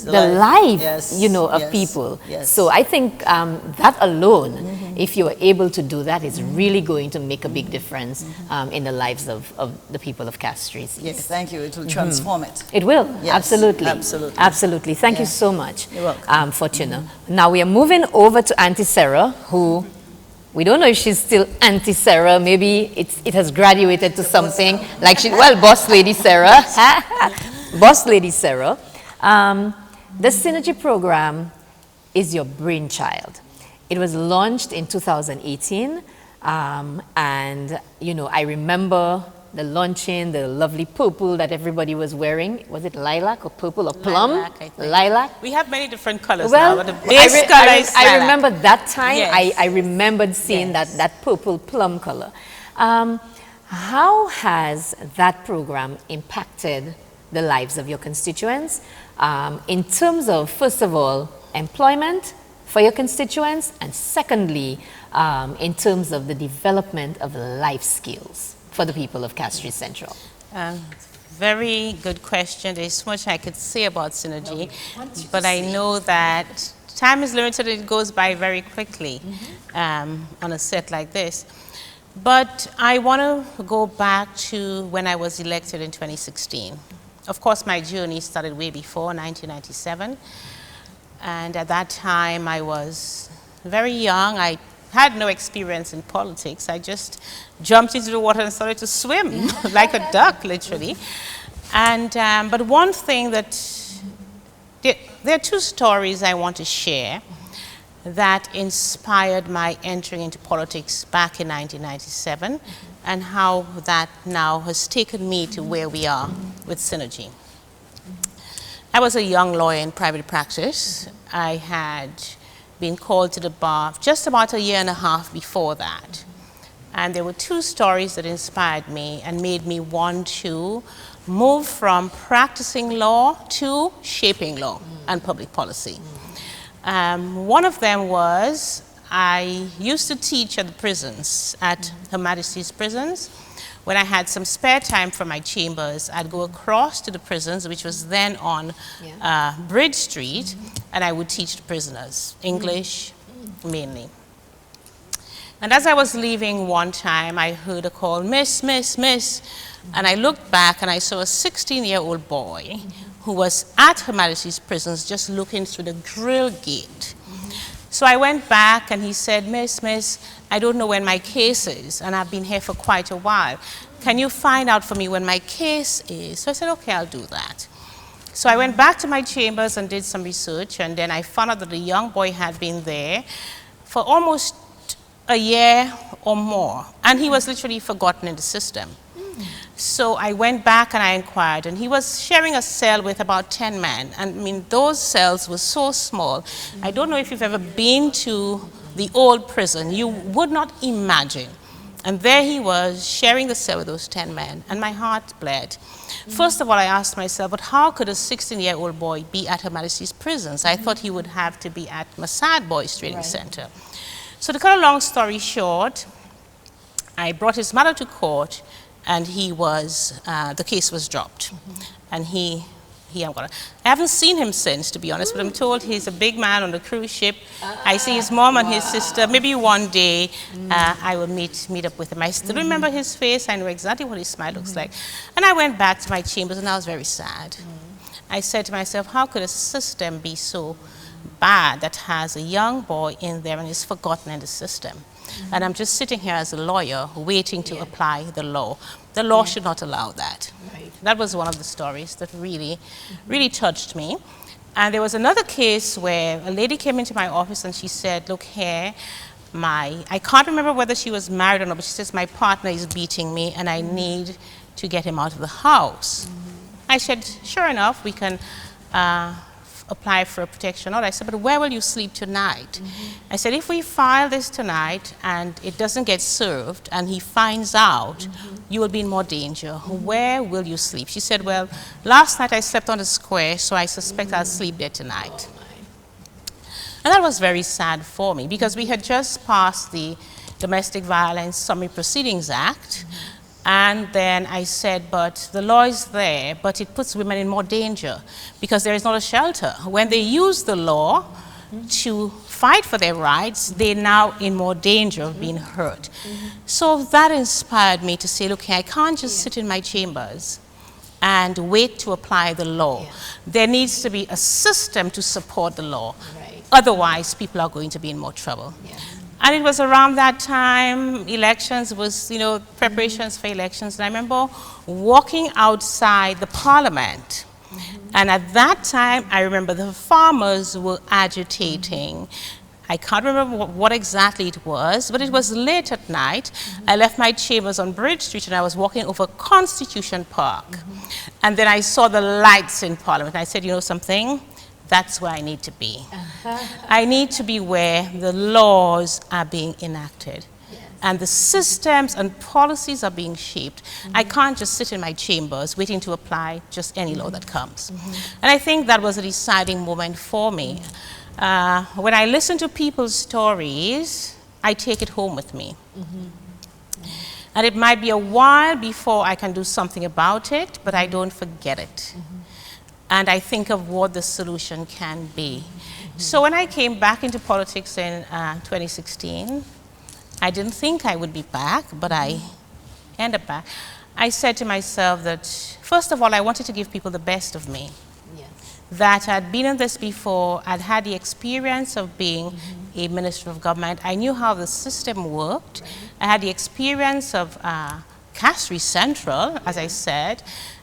the life, you know, of people. So I think that alone, if you are able to do that, is really going to make a big difference in the lives of the people of Castries. Yes, thank you. It will transform it. It will, absolutely. Absolutely. Absolutely. Thank you so much, You're welcome. Fortuna. Now we are moving over to Auntie Sarah, who, we don't know if she's still Auntie Sarah. Maybe it has graduated to something like Boss Lady Sarah. Boss Lady Sarah. The Synergy program is your brainchild. It was launched in 2018. And, you know, I remember the launching, the lovely purple that everybody was wearing. Was it lilac or purple or plum? Lilac, I think. Lilac. We have many different colors Well, now, but the base color is I lilac. remember that time. Yes. I remembered seeing Yes. that purple plum color. How has that program impacted the lives of your constituents in terms of, first of all, employment for your constituents, and secondly, in terms of the development of life skills for the people of Castries Central? Very good question. There's so much I could say about Synergy, but I know that time is limited. It goes by very quickly on a set like this. But I want to go back to when I was elected in 2016. Of course, my journey started way before, 1997. And at that time, I was very young. I had no experience in politics. I just jumped into the water and started to swim like a duck, literally. And, but one thing that, there are two stories I want to share that inspired my entering into politics back in 1997, and how that now has taken me to where we are with Synergy. I was a young lawyer in private practice. I had been called to the bar just about a year and a half before that. And there were two stories that inspired me and made me want to move from practicing law to shaping law and public policy. One of them was, I used to teach at the prisons, at Her Majesty's prisons. When I had some spare time from my chambers, I'd go across to the prisons, which was then on Bridge Street, and I would teach the prisoners, English mainly. And as I was leaving one time, I heard a call, "Miss, miss, miss." And I looked back and I saw a 16-year-old boy who was at Her Majesty's prisons just looking through the grill gate. So I went back and he said, "Miss, miss, I don't know when my case is, and I've been here for quite a while. Can you find out for me when my case is?" So I said, "Okay, I'll do that." So I went back to my chambers and did some research, and then I found out that the young boy had been there for almost a year or more, and he was literally forgotten in the system. So I went back and I inquired, and he was sharing a cell with about 10 men. And I mean, those cells were so small. I don't know if you've ever been to the old prison. You would not imagine. And there he was sharing the cell with those 10 men, and my heart bled. First of all, I asked myself, but how could a 16-year-old boy be at Her Majesty's prisons? I thought he would have to be at Mossad Boys Training Center. So to cut a long story short, I brought his mother to court, and he was, the case was dropped. And I haven't seen him since, to be honest, but I'm told he's a big man on the cruise ship. I see his mom and his sister. Maybe one day I will meet up with him. I still remember his face. I know exactly what his smile looks like. And I went back to my chambers, and I was very sad. I said to myself, how could a system be so bad that has a young boy in there and is forgotten in the system? And I'm just sitting here as a lawyer waiting to apply the law. The law should not allow that. That was one of the stories that really, really touched me. And there was another case where a lady came into my office and she said, "Look here, I can't remember whether she was married or not, but she says, my partner is beating me and I need to get him out of the house." I said, "Sure enough, we can apply for a protection order." I said, "But where will you sleep tonight?" I said, "If we file this tonight and it doesn't get served and he finds out, you will be in more danger. Where will you sleep?" She said, "Well, last night I slept on the square, so I suspect I'll sleep there tonight." And that was very sad for me, because we had just passed the Domestic Violence Summary Proceedings Act. And then I said, but the law is there, but it puts women in more danger because there is not a shelter. When they use the law to fight for their rights, they're now in more danger of being hurt. So that inspired me to say, look, I can't just sit in my chambers and wait to apply the law. There needs to be a system to support the law. Otherwise, people are going to be in more trouble. And it was around that time, elections was, preparations for elections. And I remember walking outside the parliament. And at that time, I remember the farmers were agitating I can't remember what exactly it was, but it was late at night. I left my chambers on Bridge Street and I was walking over Constitution Park. And then I saw the lights in Parliament. I said, you know something? That's where I need to be. I need to be where the laws are being enacted. And the systems and policies are being shaped. I can't just sit in my chambers waiting to apply just any law that comes. And I think that was a deciding moment for me. When I listen to people's stories, I take it home with me. And it might be a while before I can do something about it, but I don't forget it. And I think of what the solution can be. So when I came back into politics in 2016, I didn't think I would be back, but I ended up back. I said to myself that, first of all, I wanted to give people the best of me. That I'd been in this before, I'd had the experience of being a minister of government. I knew how the system worked. I had the experience of Castries Central, as I said.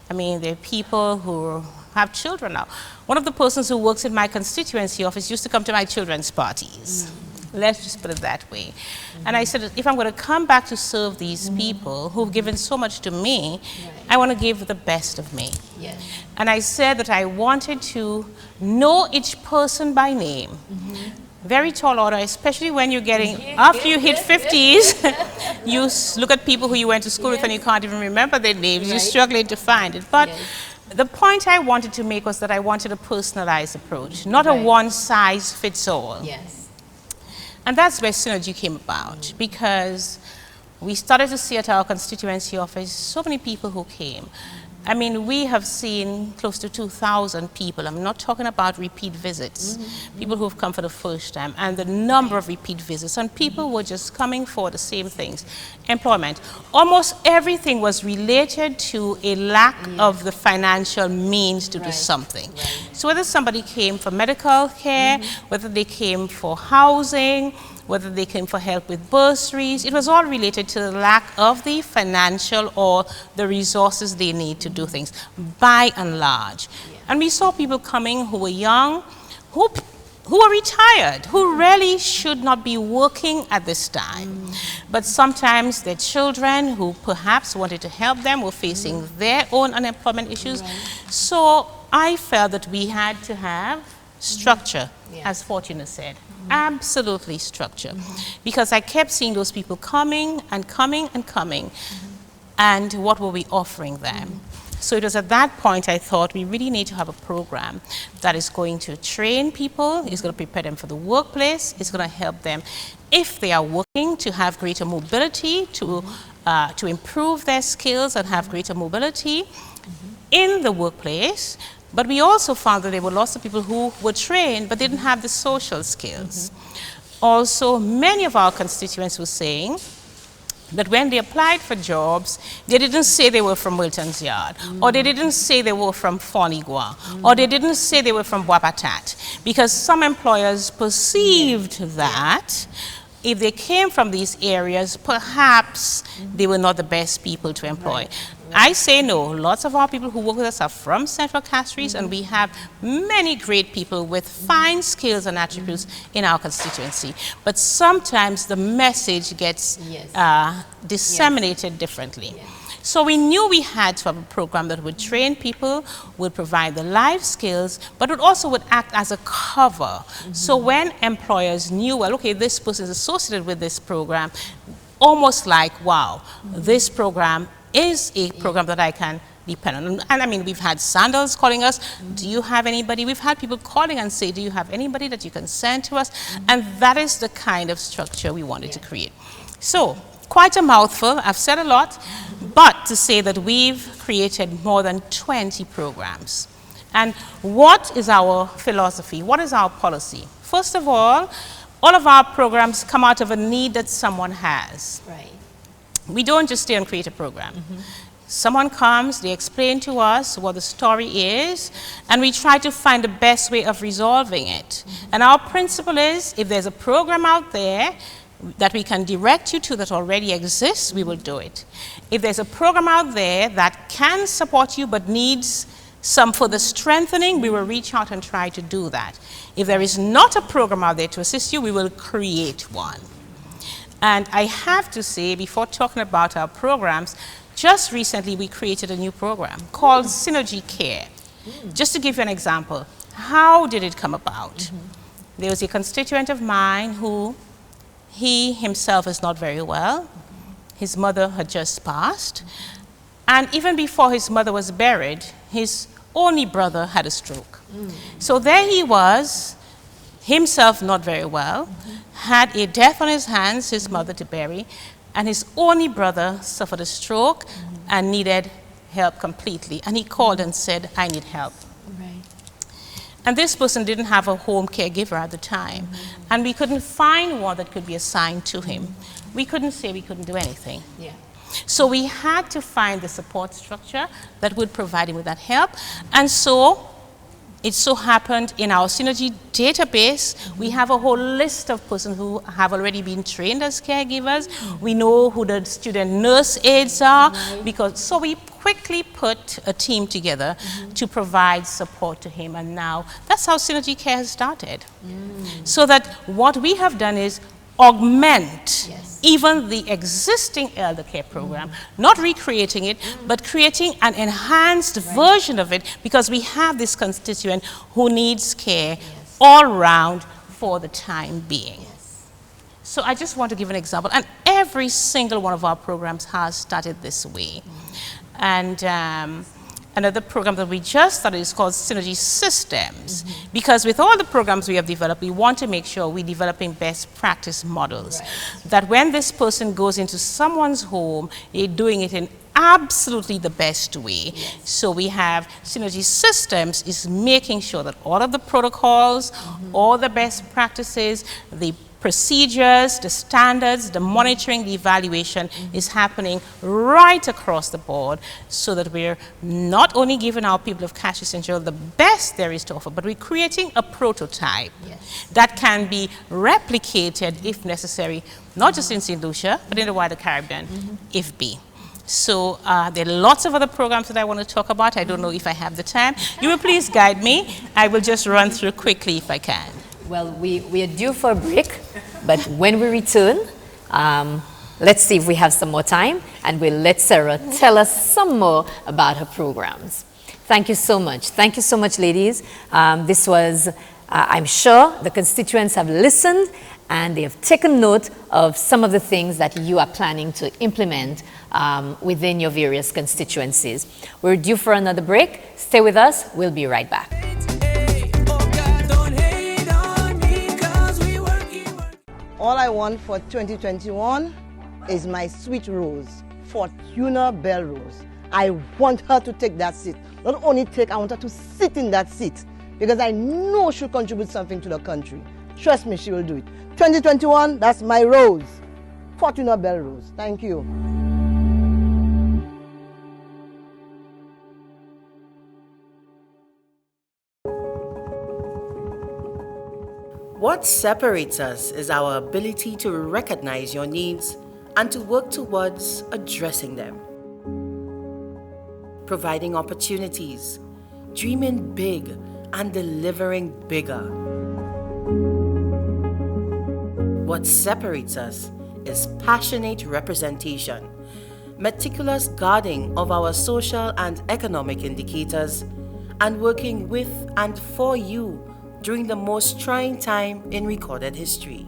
I mean, there are people who have children now. One of the persons who works in my constituency office used to come to my children's parties. Let's just put it that way. And I said, if I'm going to come back to serve these people who've given so much to me, I want to give the best of me. And I said that I wanted to know each person by name. Very tall order, especially when you're getting, after you hit 50s, you look at people who you went to school with and you can't even remember their names. You're struggling to find it. But the point I wanted to make was that I wanted a personalized approach, not a one-size-fits-all. And that's where synergy came about, because we started to see at our constituency office so many people who came. I mean, we have seen close to 2,000 people. I'm not talking about repeat visits, people who have come for the first time, and the number of repeat visits, and people were just coming for the same things. Employment. Almost everything was related to a lack of the financial means to do something. So whether somebody came for medical care, whether they came for housing, whether they came for help with bursaries, it was all related to the lack of the financial or the resources they need to do things, by and large. And we saw people coming who were young, who were retired, who really should not be working at this time. But sometimes their children who perhaps wanted to help them were facing their own unemployment issues. So I felt that we had to have structure, as Fortuna said. Absolutely structure. Because I kept seeing those people coming and coming and coming. And what were we offering them? So it was at that point I thought we really need to have a program that is going to train people, is going to prepare them for the workplace, is going to help them, if they are working, to have greater mobility, to improve their skills and have greater mobility in the workplace. But we also found that there were lots of people who were trained but didn't have the social skills. Also, many of our constituents were saying that when they applied for jobs, they didn't say they were from Wilton's Yard, or they didn't say they were from Fonigua, or they didn't say they were from Wapatat, because some employers perceived that if they came from these areas, perhaps they were not the best people to employ. I say no. Lots of our people who work with us are from Central Castries, and we have many great people with fine skills and attributes in our constituency. But sometimes the message gets disseminated differently. So we knew we had to have a program that would train people, would provide the life skills, but it also would act as a cover. So when employers knew, well, okay, this person is associated with this program, almost like, wow, this program is a program that I can depend on. And I mean, we've had Sandals calling us, do you have anybody? We've had people calling and say, do you have anybody that you can send to us? And that is the kind of structure we wanted to create. So, quite a mouthful, I've said a lot, but to say that we've created more than 20 programs. And what is our philosophy? What is our policy? First of all of our programs come out of a need that someone has. We don't just stay and create a program. Someone comes, they explain to us what the story is, and we try to find the best way of resolving it. And our principle is, if there's a program out there that we can direct you to that already exists, we will do it. If there's a program out there that can support you but needs some further strengthening, we will reach out and try to do that. If there is not a program out there to assist you, we will create one. And I have to say, before talking about our programs, just recently we created a new program called Synergy Care. Just to give you an example, how did it come about? There was a constituent of mine who, he himself is not very well. His mother had just passed. And even before his mother was buried, his only brother had a stroke. So there he was, himself not very well, had a death on his hands, his mother to bury, and his only brother suffered a stroke and needed help completely. And he called and said, I need help. And this person didn't have a home caregiver at the time. And we couldn't find one that could be assigned to him. We couldn't say we couldn't do anything. So we had to find the support structure that would provide him with that help. And so it so happened in our Synergy database, we have a whole list of persons who have already been trained as caregivers. We know who the student nurse aides are, so we quickly put a team together to provide support to him. And now that's how Synergy Care has started. So that what we have done is augment even the existing elder care program, not recreating it, but creating an enhanced version of it, because we have this constituent who needs care all round for the time being. So I just want to give an example, and every single one of our programs has started this way. And another program that we just started is called Synergy Systems, because with all the programs we have developed, we want to make sure we're developing best practice models, that when this person goes into someone's home, they're doing it in absolutely the best way. So we have Synergy Systems is making sure that all of the protocols, all the best practices, the procedures, the standards, the monitoring, the evaluation is happening right across the board, so that we're not only giving our people of Cashew Central the best there is to offer, but we're creating a prototype that can be replicated if necessary, not just in St. Lucia, but in the wider Caribbean, if be. So there are lots of other programs that I want to talk about. I don't know if I have the time. You will please guide me. I will just run through quickly if I can. Well, we are due for a break, but when we return, let's see if we have some more time, and we'll let Sarah tell us some more about her programs. Thank you so much. Thank you so much, ladies. This was, I'm sure the constituents have listened, and they have taken note of some of the things that you are planning to implement within your various constituencies. We're due for another break. Stay with us. We'll be right back. All I want for 2021 is my sweet rose, Fortuna Belrose. I want her to take that seat. Not only take, I want her to sit in that seat, because I know she'll contribute something to the country. Trust me, she will do it. 2021, that's my rose, Fortuna Belrose. Thank you. What separates us is our ability to recognize your needs and to work towards addressing them. Providing opportunities, dreaming big, and delivering bigger. What separates us is passionate representation, meticulous guarding of our social and economic indicators, and working with and for you during the most trying time in recorded history.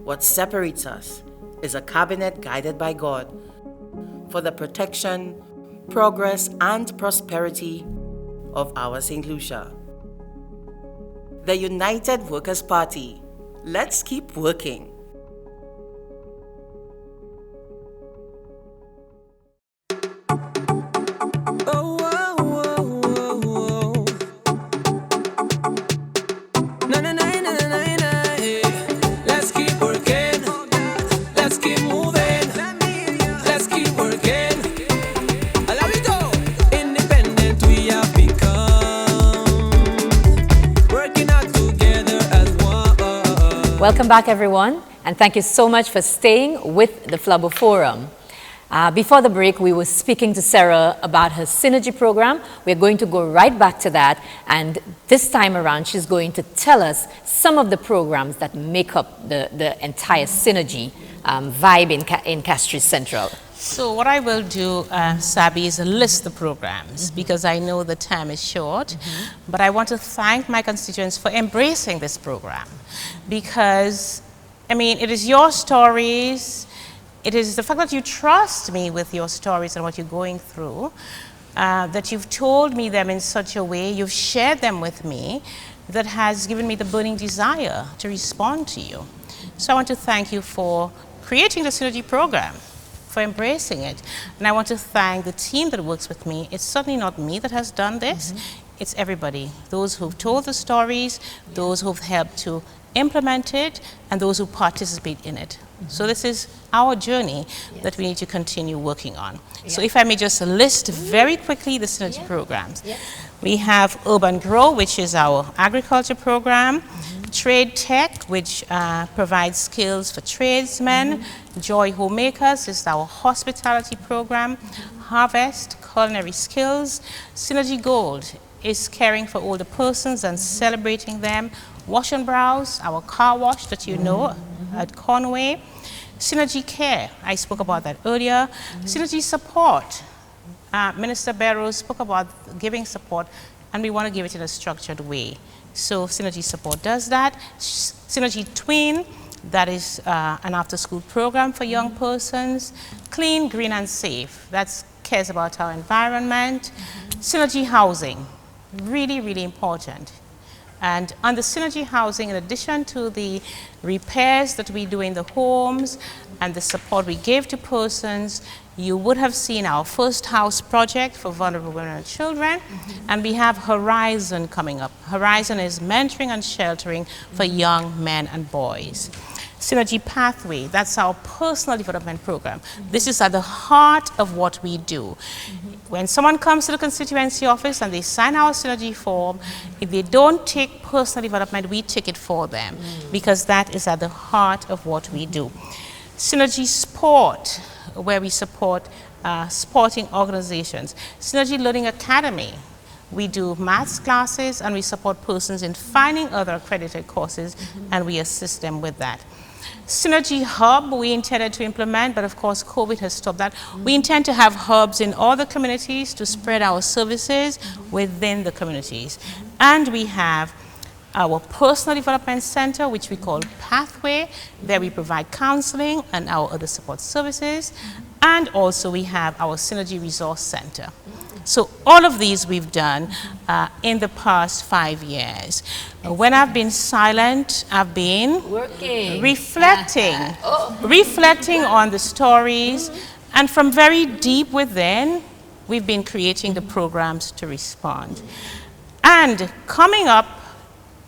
What separates us is a cabinet guided by God for the protection, progress, and prosperity of our St. Lucia. The United Workers' Party. Let's keep working. Welcome back, everyone, and thank you so much for staying with the Flambeau Forum. Before the break, we were speaking to Sarah about her Synergy program. We're going to go right back to that, and this time around, she's going to tell us some of the programs that make up the entire Synergy vibe in Castries Central. So what I will do, Sabi, is list the programs because I know the time is short, but I want to thank my constituents for embracing this program because, I mean, it is your stories. It is the fact that you trust me with your stories and what you're going through, that you've told me them in such a way, you've shared them with me, that has given me the burning desire to respond to you. So I want to thank you for creating the Synergy program, for embracing it. And I want to thank the team that works with me. It's certainly not me that has done this. It's everybody. Those who've told the stories, those who've helped to implement it, and those who participate in it. So this is our journey that we need to continue working on. So if I may just list very quickly the Synergy programs. We have Urban Grow, which is our agriculture program, Trade Tech, which provides skills for tradesmen, Joy Homemakers is our hospitality program, Harvest, culinary skills, Synergy Gold is caring for older persons and celebrating them, Wash and Browse, our car wash that you know at Conway. Synergy Care, I spoke about that earlier. Synergy Support, Minister Belrose spoke about giving support, and we want to give it in a structured way. So Synergy Support does that. Synergy Twin, that is an after-school program for young persons. Clean, Green and Safe, that cares about our environment. Synergy Housing, really, really important. And under Synergy Housing, in addition to the repairs that we do in the homes and the support we give to persons, you would have seen our first house project for vulnerable women and children, and we have Horizon coming up. Horizon is mentoring and sheltering for young men and boys. Synergy Pathway, that's our personal development program. This is at the heart of what we do. When someone comes to the constituency office and they sign our Synergy form, if they don't take personal development, we take it for them because that is at the heart of what we do. Synergy Sport, where we support sporting organizations. Synergy Learning Academy, we do maths classes and we support persons in finding other accredited courses and we assist them with that. Synergy Hub, we intended to implement, but of course COVID has stopped that. We intend to have hubs in all the communities to spread our services within the communities. And we have our Personal Development Center, which we call Pathway. There we provide counseling and our other support services. And also we have our Synergy Resource Center. So all of these we've done in the past 5 years. When I've been silent, I've been working, reflecting on the stories, and from very deep within, we've been creating the programs to respond. And coming up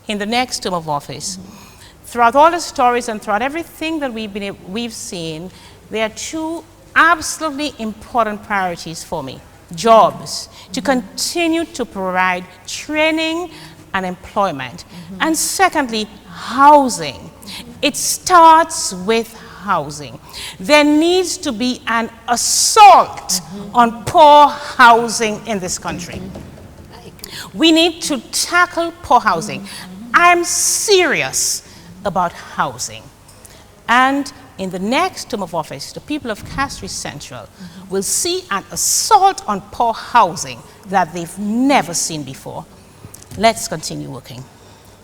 in the next term of office, throughout all the stories and throughout everything that we've seen, there are two absolutely important priorities for me. Jobs, to continue to provide training and employment. And secondly, housing. It starts with housing. There needs to be an assault on poor housing in this country. We need to tackle poor housing. I'm serious about housing. And in the next term of office, the people of Castries Central will see an assault on poor housing that they've never seen before. Let's continue working.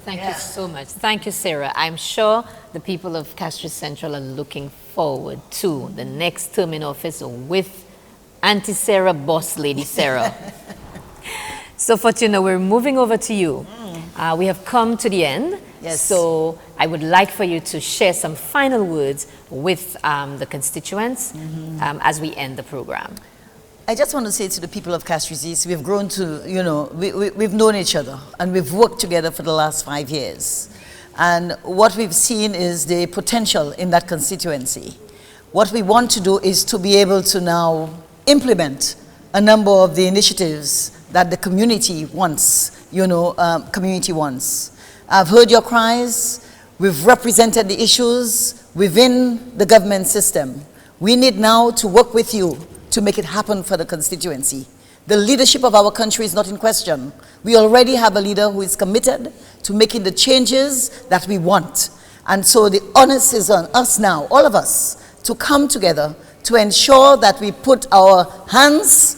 Thank you so much. Thank you, Sarah. I'm sure the people of Castries Central are looking forward to the next term in office with Auntie Sarah, Boss Lady Sarah. So, Fortuna, we're moving over to you. We have come to the end. Yes. So I would like for you to share some final words with the constituents as we end the program. I just want to say to the people of Castries East, we've grown to, you know, we've known each other and we've worked together for the last 5 years. And what we've seen is the potential in that constituency. What we want to do is to be able to now implement a number of the initiatives that the community wants, community wants. I've heard your cries. We've represented the issues within the government system. We need now to work with you to make it happen for the constituency. The leadership of our country is not in question. We already have a leader who is committed to making the changes that we want. And so the onus is on us now, all of us, to come together to ensure that we put our hands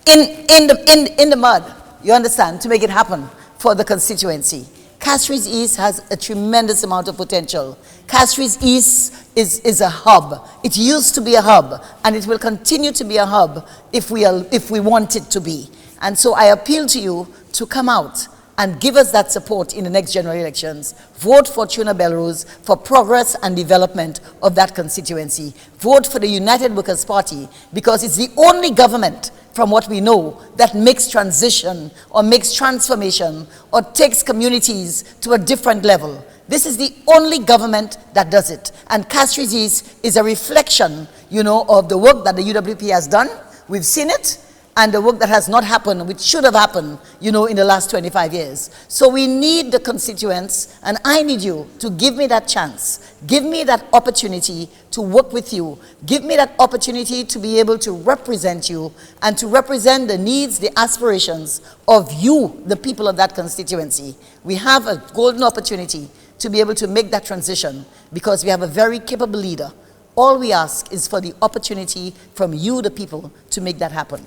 in the mud, you understand, to make it happen for the constituency. Castries East has a tremendous amount of potential. Castries East is a hub. It used to be a hub, and it will continue to be a hub if we want it to be. And so I appeal to you to come out and give us that support in the next general elections. Vote Fortuna Belrose for progress and development of that constituency. Vote for the United Workers' Party, because it's the only government, from what we know, that makes transition or makes transformation or takes communities to a different level. This is the only government that does it. And Castries East is a reflection, you know, of the work that the UWP has done. We've seen it. And the work that has not happened, which should have happened, you know, in the last 25 years. So we need the constituents, and I need you to give me that chance. Give me that opportunity to work with you. Give me that opportunity to be able to represent you and to represent the needs, the aspirations of you, the people of that constituency. We have a golden opportunity to be able to make that transition because we have a very capable leader. All we ask is for the opportunity from you, the people, to make that happen.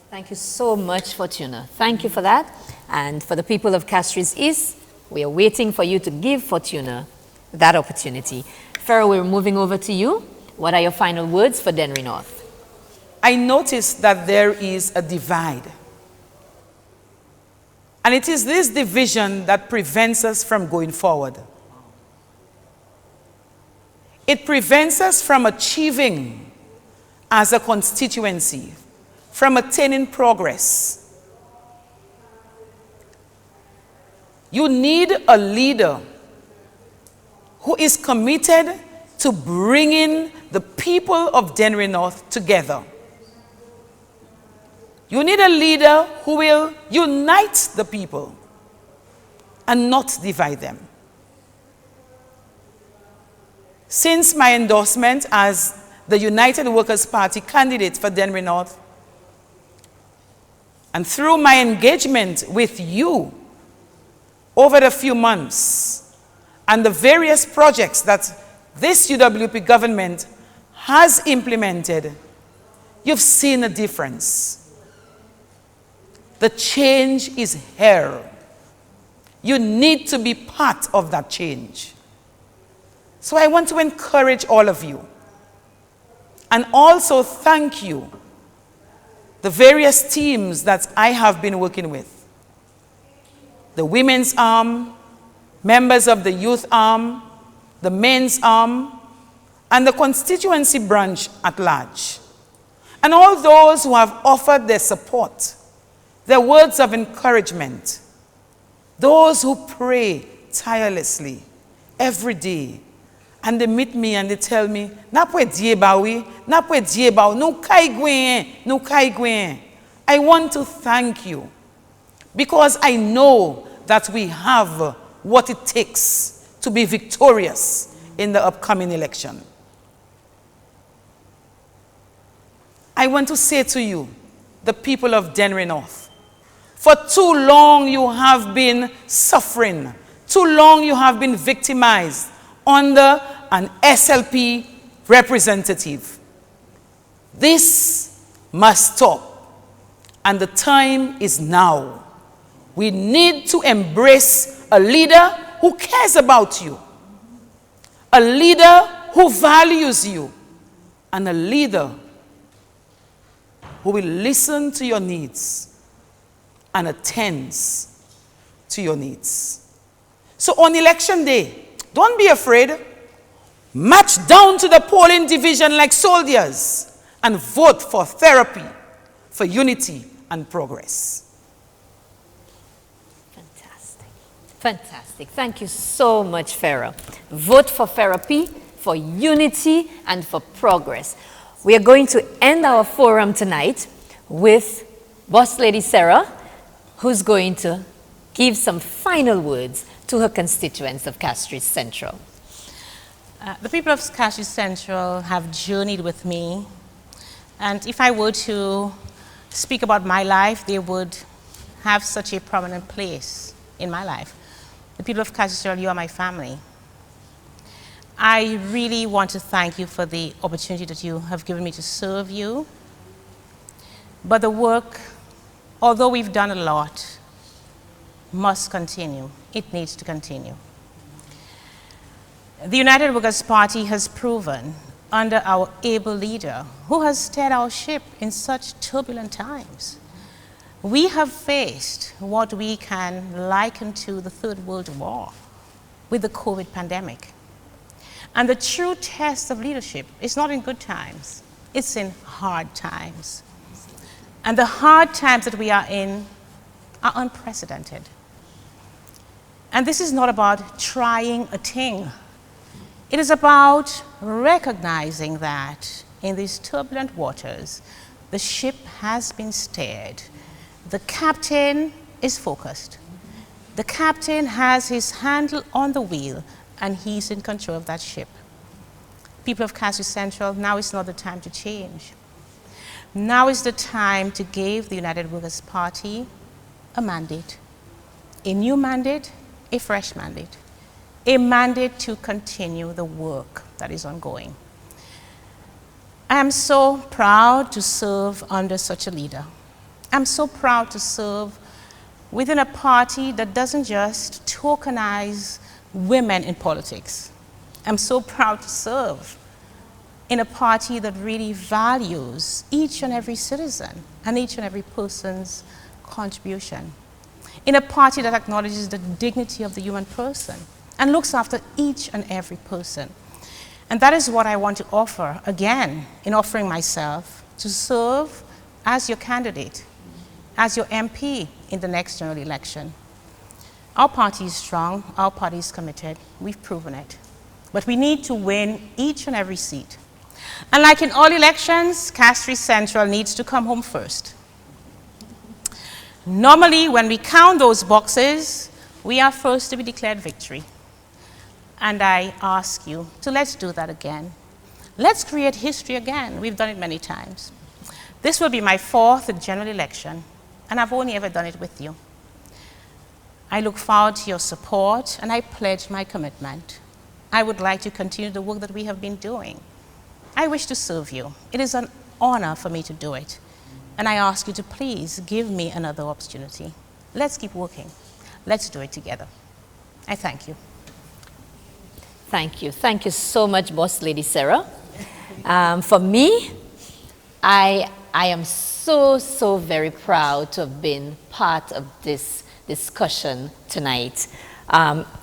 Thank you so much, Fortuna. Thank you for that. And for the people of Castries East, we are waiting for you to give Fortuna that opportunity. Phera, we're moving over to you. What are your final words for Dennery North? I noticed that there is a divide. And it is this division that prevents us from going forward. It prevents us from achieving as a constituency, from attaining progress. You need a leader who is committed to bringing the people of Dennery North together. You need a leader who will unite the people and not divide them. Since my endorsement as the United Workers' Party candidate for Dennery North, and through my engagement with you over the few months and the various projects that this UWP government has implemented, you've seen a difference. The change is here. You need to be part of that change. So I want to encourage all of you and also thank you, the various teams that I have been working with. The women's arm, members of the youth arm, the men's arm, and the constituency branch at large. And all those who have offered their support, their words of encouragement, those who pray tirelessly every day, and they meet me and they tell me, I want to thank you because I know that we have what it takes to be victorious in the upcoming election. I want to say to you, the people of Dennery North, for too long you have been suffering, too long you have been victimized under an SLP representative. This must stop, and the time is now. We need to embrace a leader who cares about you, a leader who values you, and a leader who will listen to your needs and attends to your needs. So on election day, don't be afraid. March down to the polling division like soldiers and vote for therapy, for unity and progress. Fantastic. Fantastic. Thank you so much, Phera. Vote for therapy, for unity, and for progress. We are going to end our forum tonight with Boss Lady Sarah, who's going to give some final words to her constituents of Castries Central. The people of Cashew Central have journeyed with me, and if I were to speak about my life, they would have such a prominent place in my life. The people of Cashew Central, you are my family. I really want to thank you for the opportunity that you have given me to serve you. But the work, although we've done a lot, must continue. It needs to continue. The United Workers' Party has proven, under our able leader, who has steered our ship in such turbulent times, we have faced what we can liken to the Third World War with the COVID pandemic. And the true test of leadership is not in good times, it's in hard times. And the hard times that we are in are unprecedented. And this is not about trying a thing. It is about recognizing that in these turbulent waters, the ship has been steered. The captain is focused. The captain has his handle on the wheel, and he's in control of that ship. People of Cashew Central, now is not the time to change. Now is the time to give the United Workers' Party a mandate, a new mandate, a fresh mandate, a mandate to continue the work that is ongoing. I am so proud to serve under such a leader. I'm so proud to serve within a party that doesn't just tokenize women in politics. I'm so proud to serve in a party that really values each and every citizen and each and every person's contribution. In a party that acknowledges the dignity of the human person and looks after each and every person. And that is what I want to offer, again, in offering myself to serve as your candidate, as your MP in the next general election. Our party is strong, our party is committed, we've proven it. But we need to win each and every seat. And like in all elections, Cashew Central needs to come home first. Normally, when we count those boxes, we are first to be declared victory. And I ask you to let's do that again. Let's create history again. We've done it many times. This will be my 4th general election, and I've only ever done it with you. I look forward to your support, and I pledge my commitment. I would like to continue the work that we have been doing. I wish to serve you. It is an honor for me to do it. And I ask you to please give me another opportunity. Let's keep working. Let's do it together. I thank you. Thank you. Thank you so much, Boss Lady Sarah. For me, I am so very proud to have been part of this discussion tonight.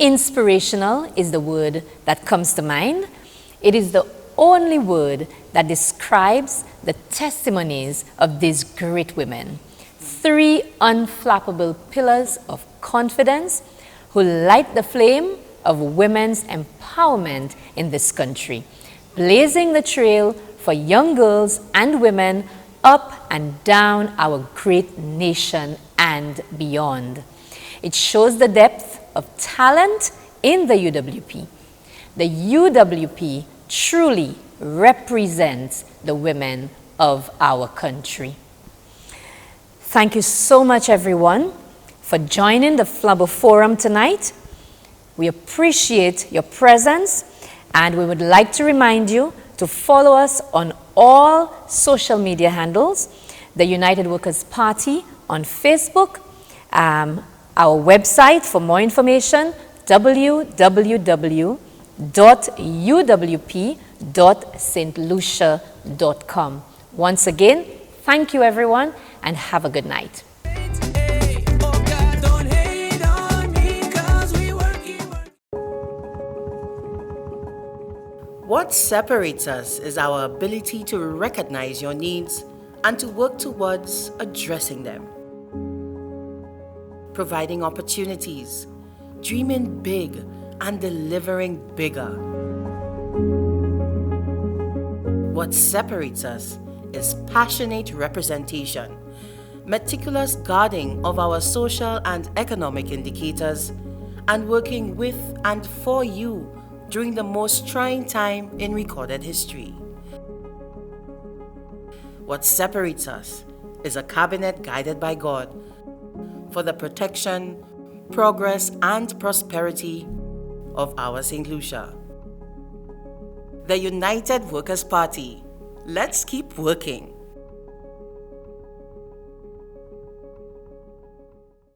Inspirational is the word that comes to mind. It is the only word that describes the testimonies of these great women. 3 unflappable pillars of confidence who light the flame of women's empowerment in this country, blazing the trail for young girls and women up and down our great nation and beyond. It shows the depth of talent in the UWP. The UWP truly represents the women of our country. Thank you so much, everyone, for joining the Flambeau Forum tonight. We appreciate your presence, and we would like to remind you to follow us on all social media handles, the United Workers' Party on Facebook, our website for more information, www.uwp.stlucia.com. Once again, thank you everyone, and have a good night. What separates us is our ability to recognize your needs and to work towards addressing them. Providing opportunities, dreaming big, and delivering bigger. What separates us is passionate representation, meticulous guarding of our social and economic indicators, and working with and for you during the most trying time in recorded history. What separates us is a cabinet guided by God for the protection, progress, and prosperity of our St. Lucia. The United Workers' Party. Let's keep working.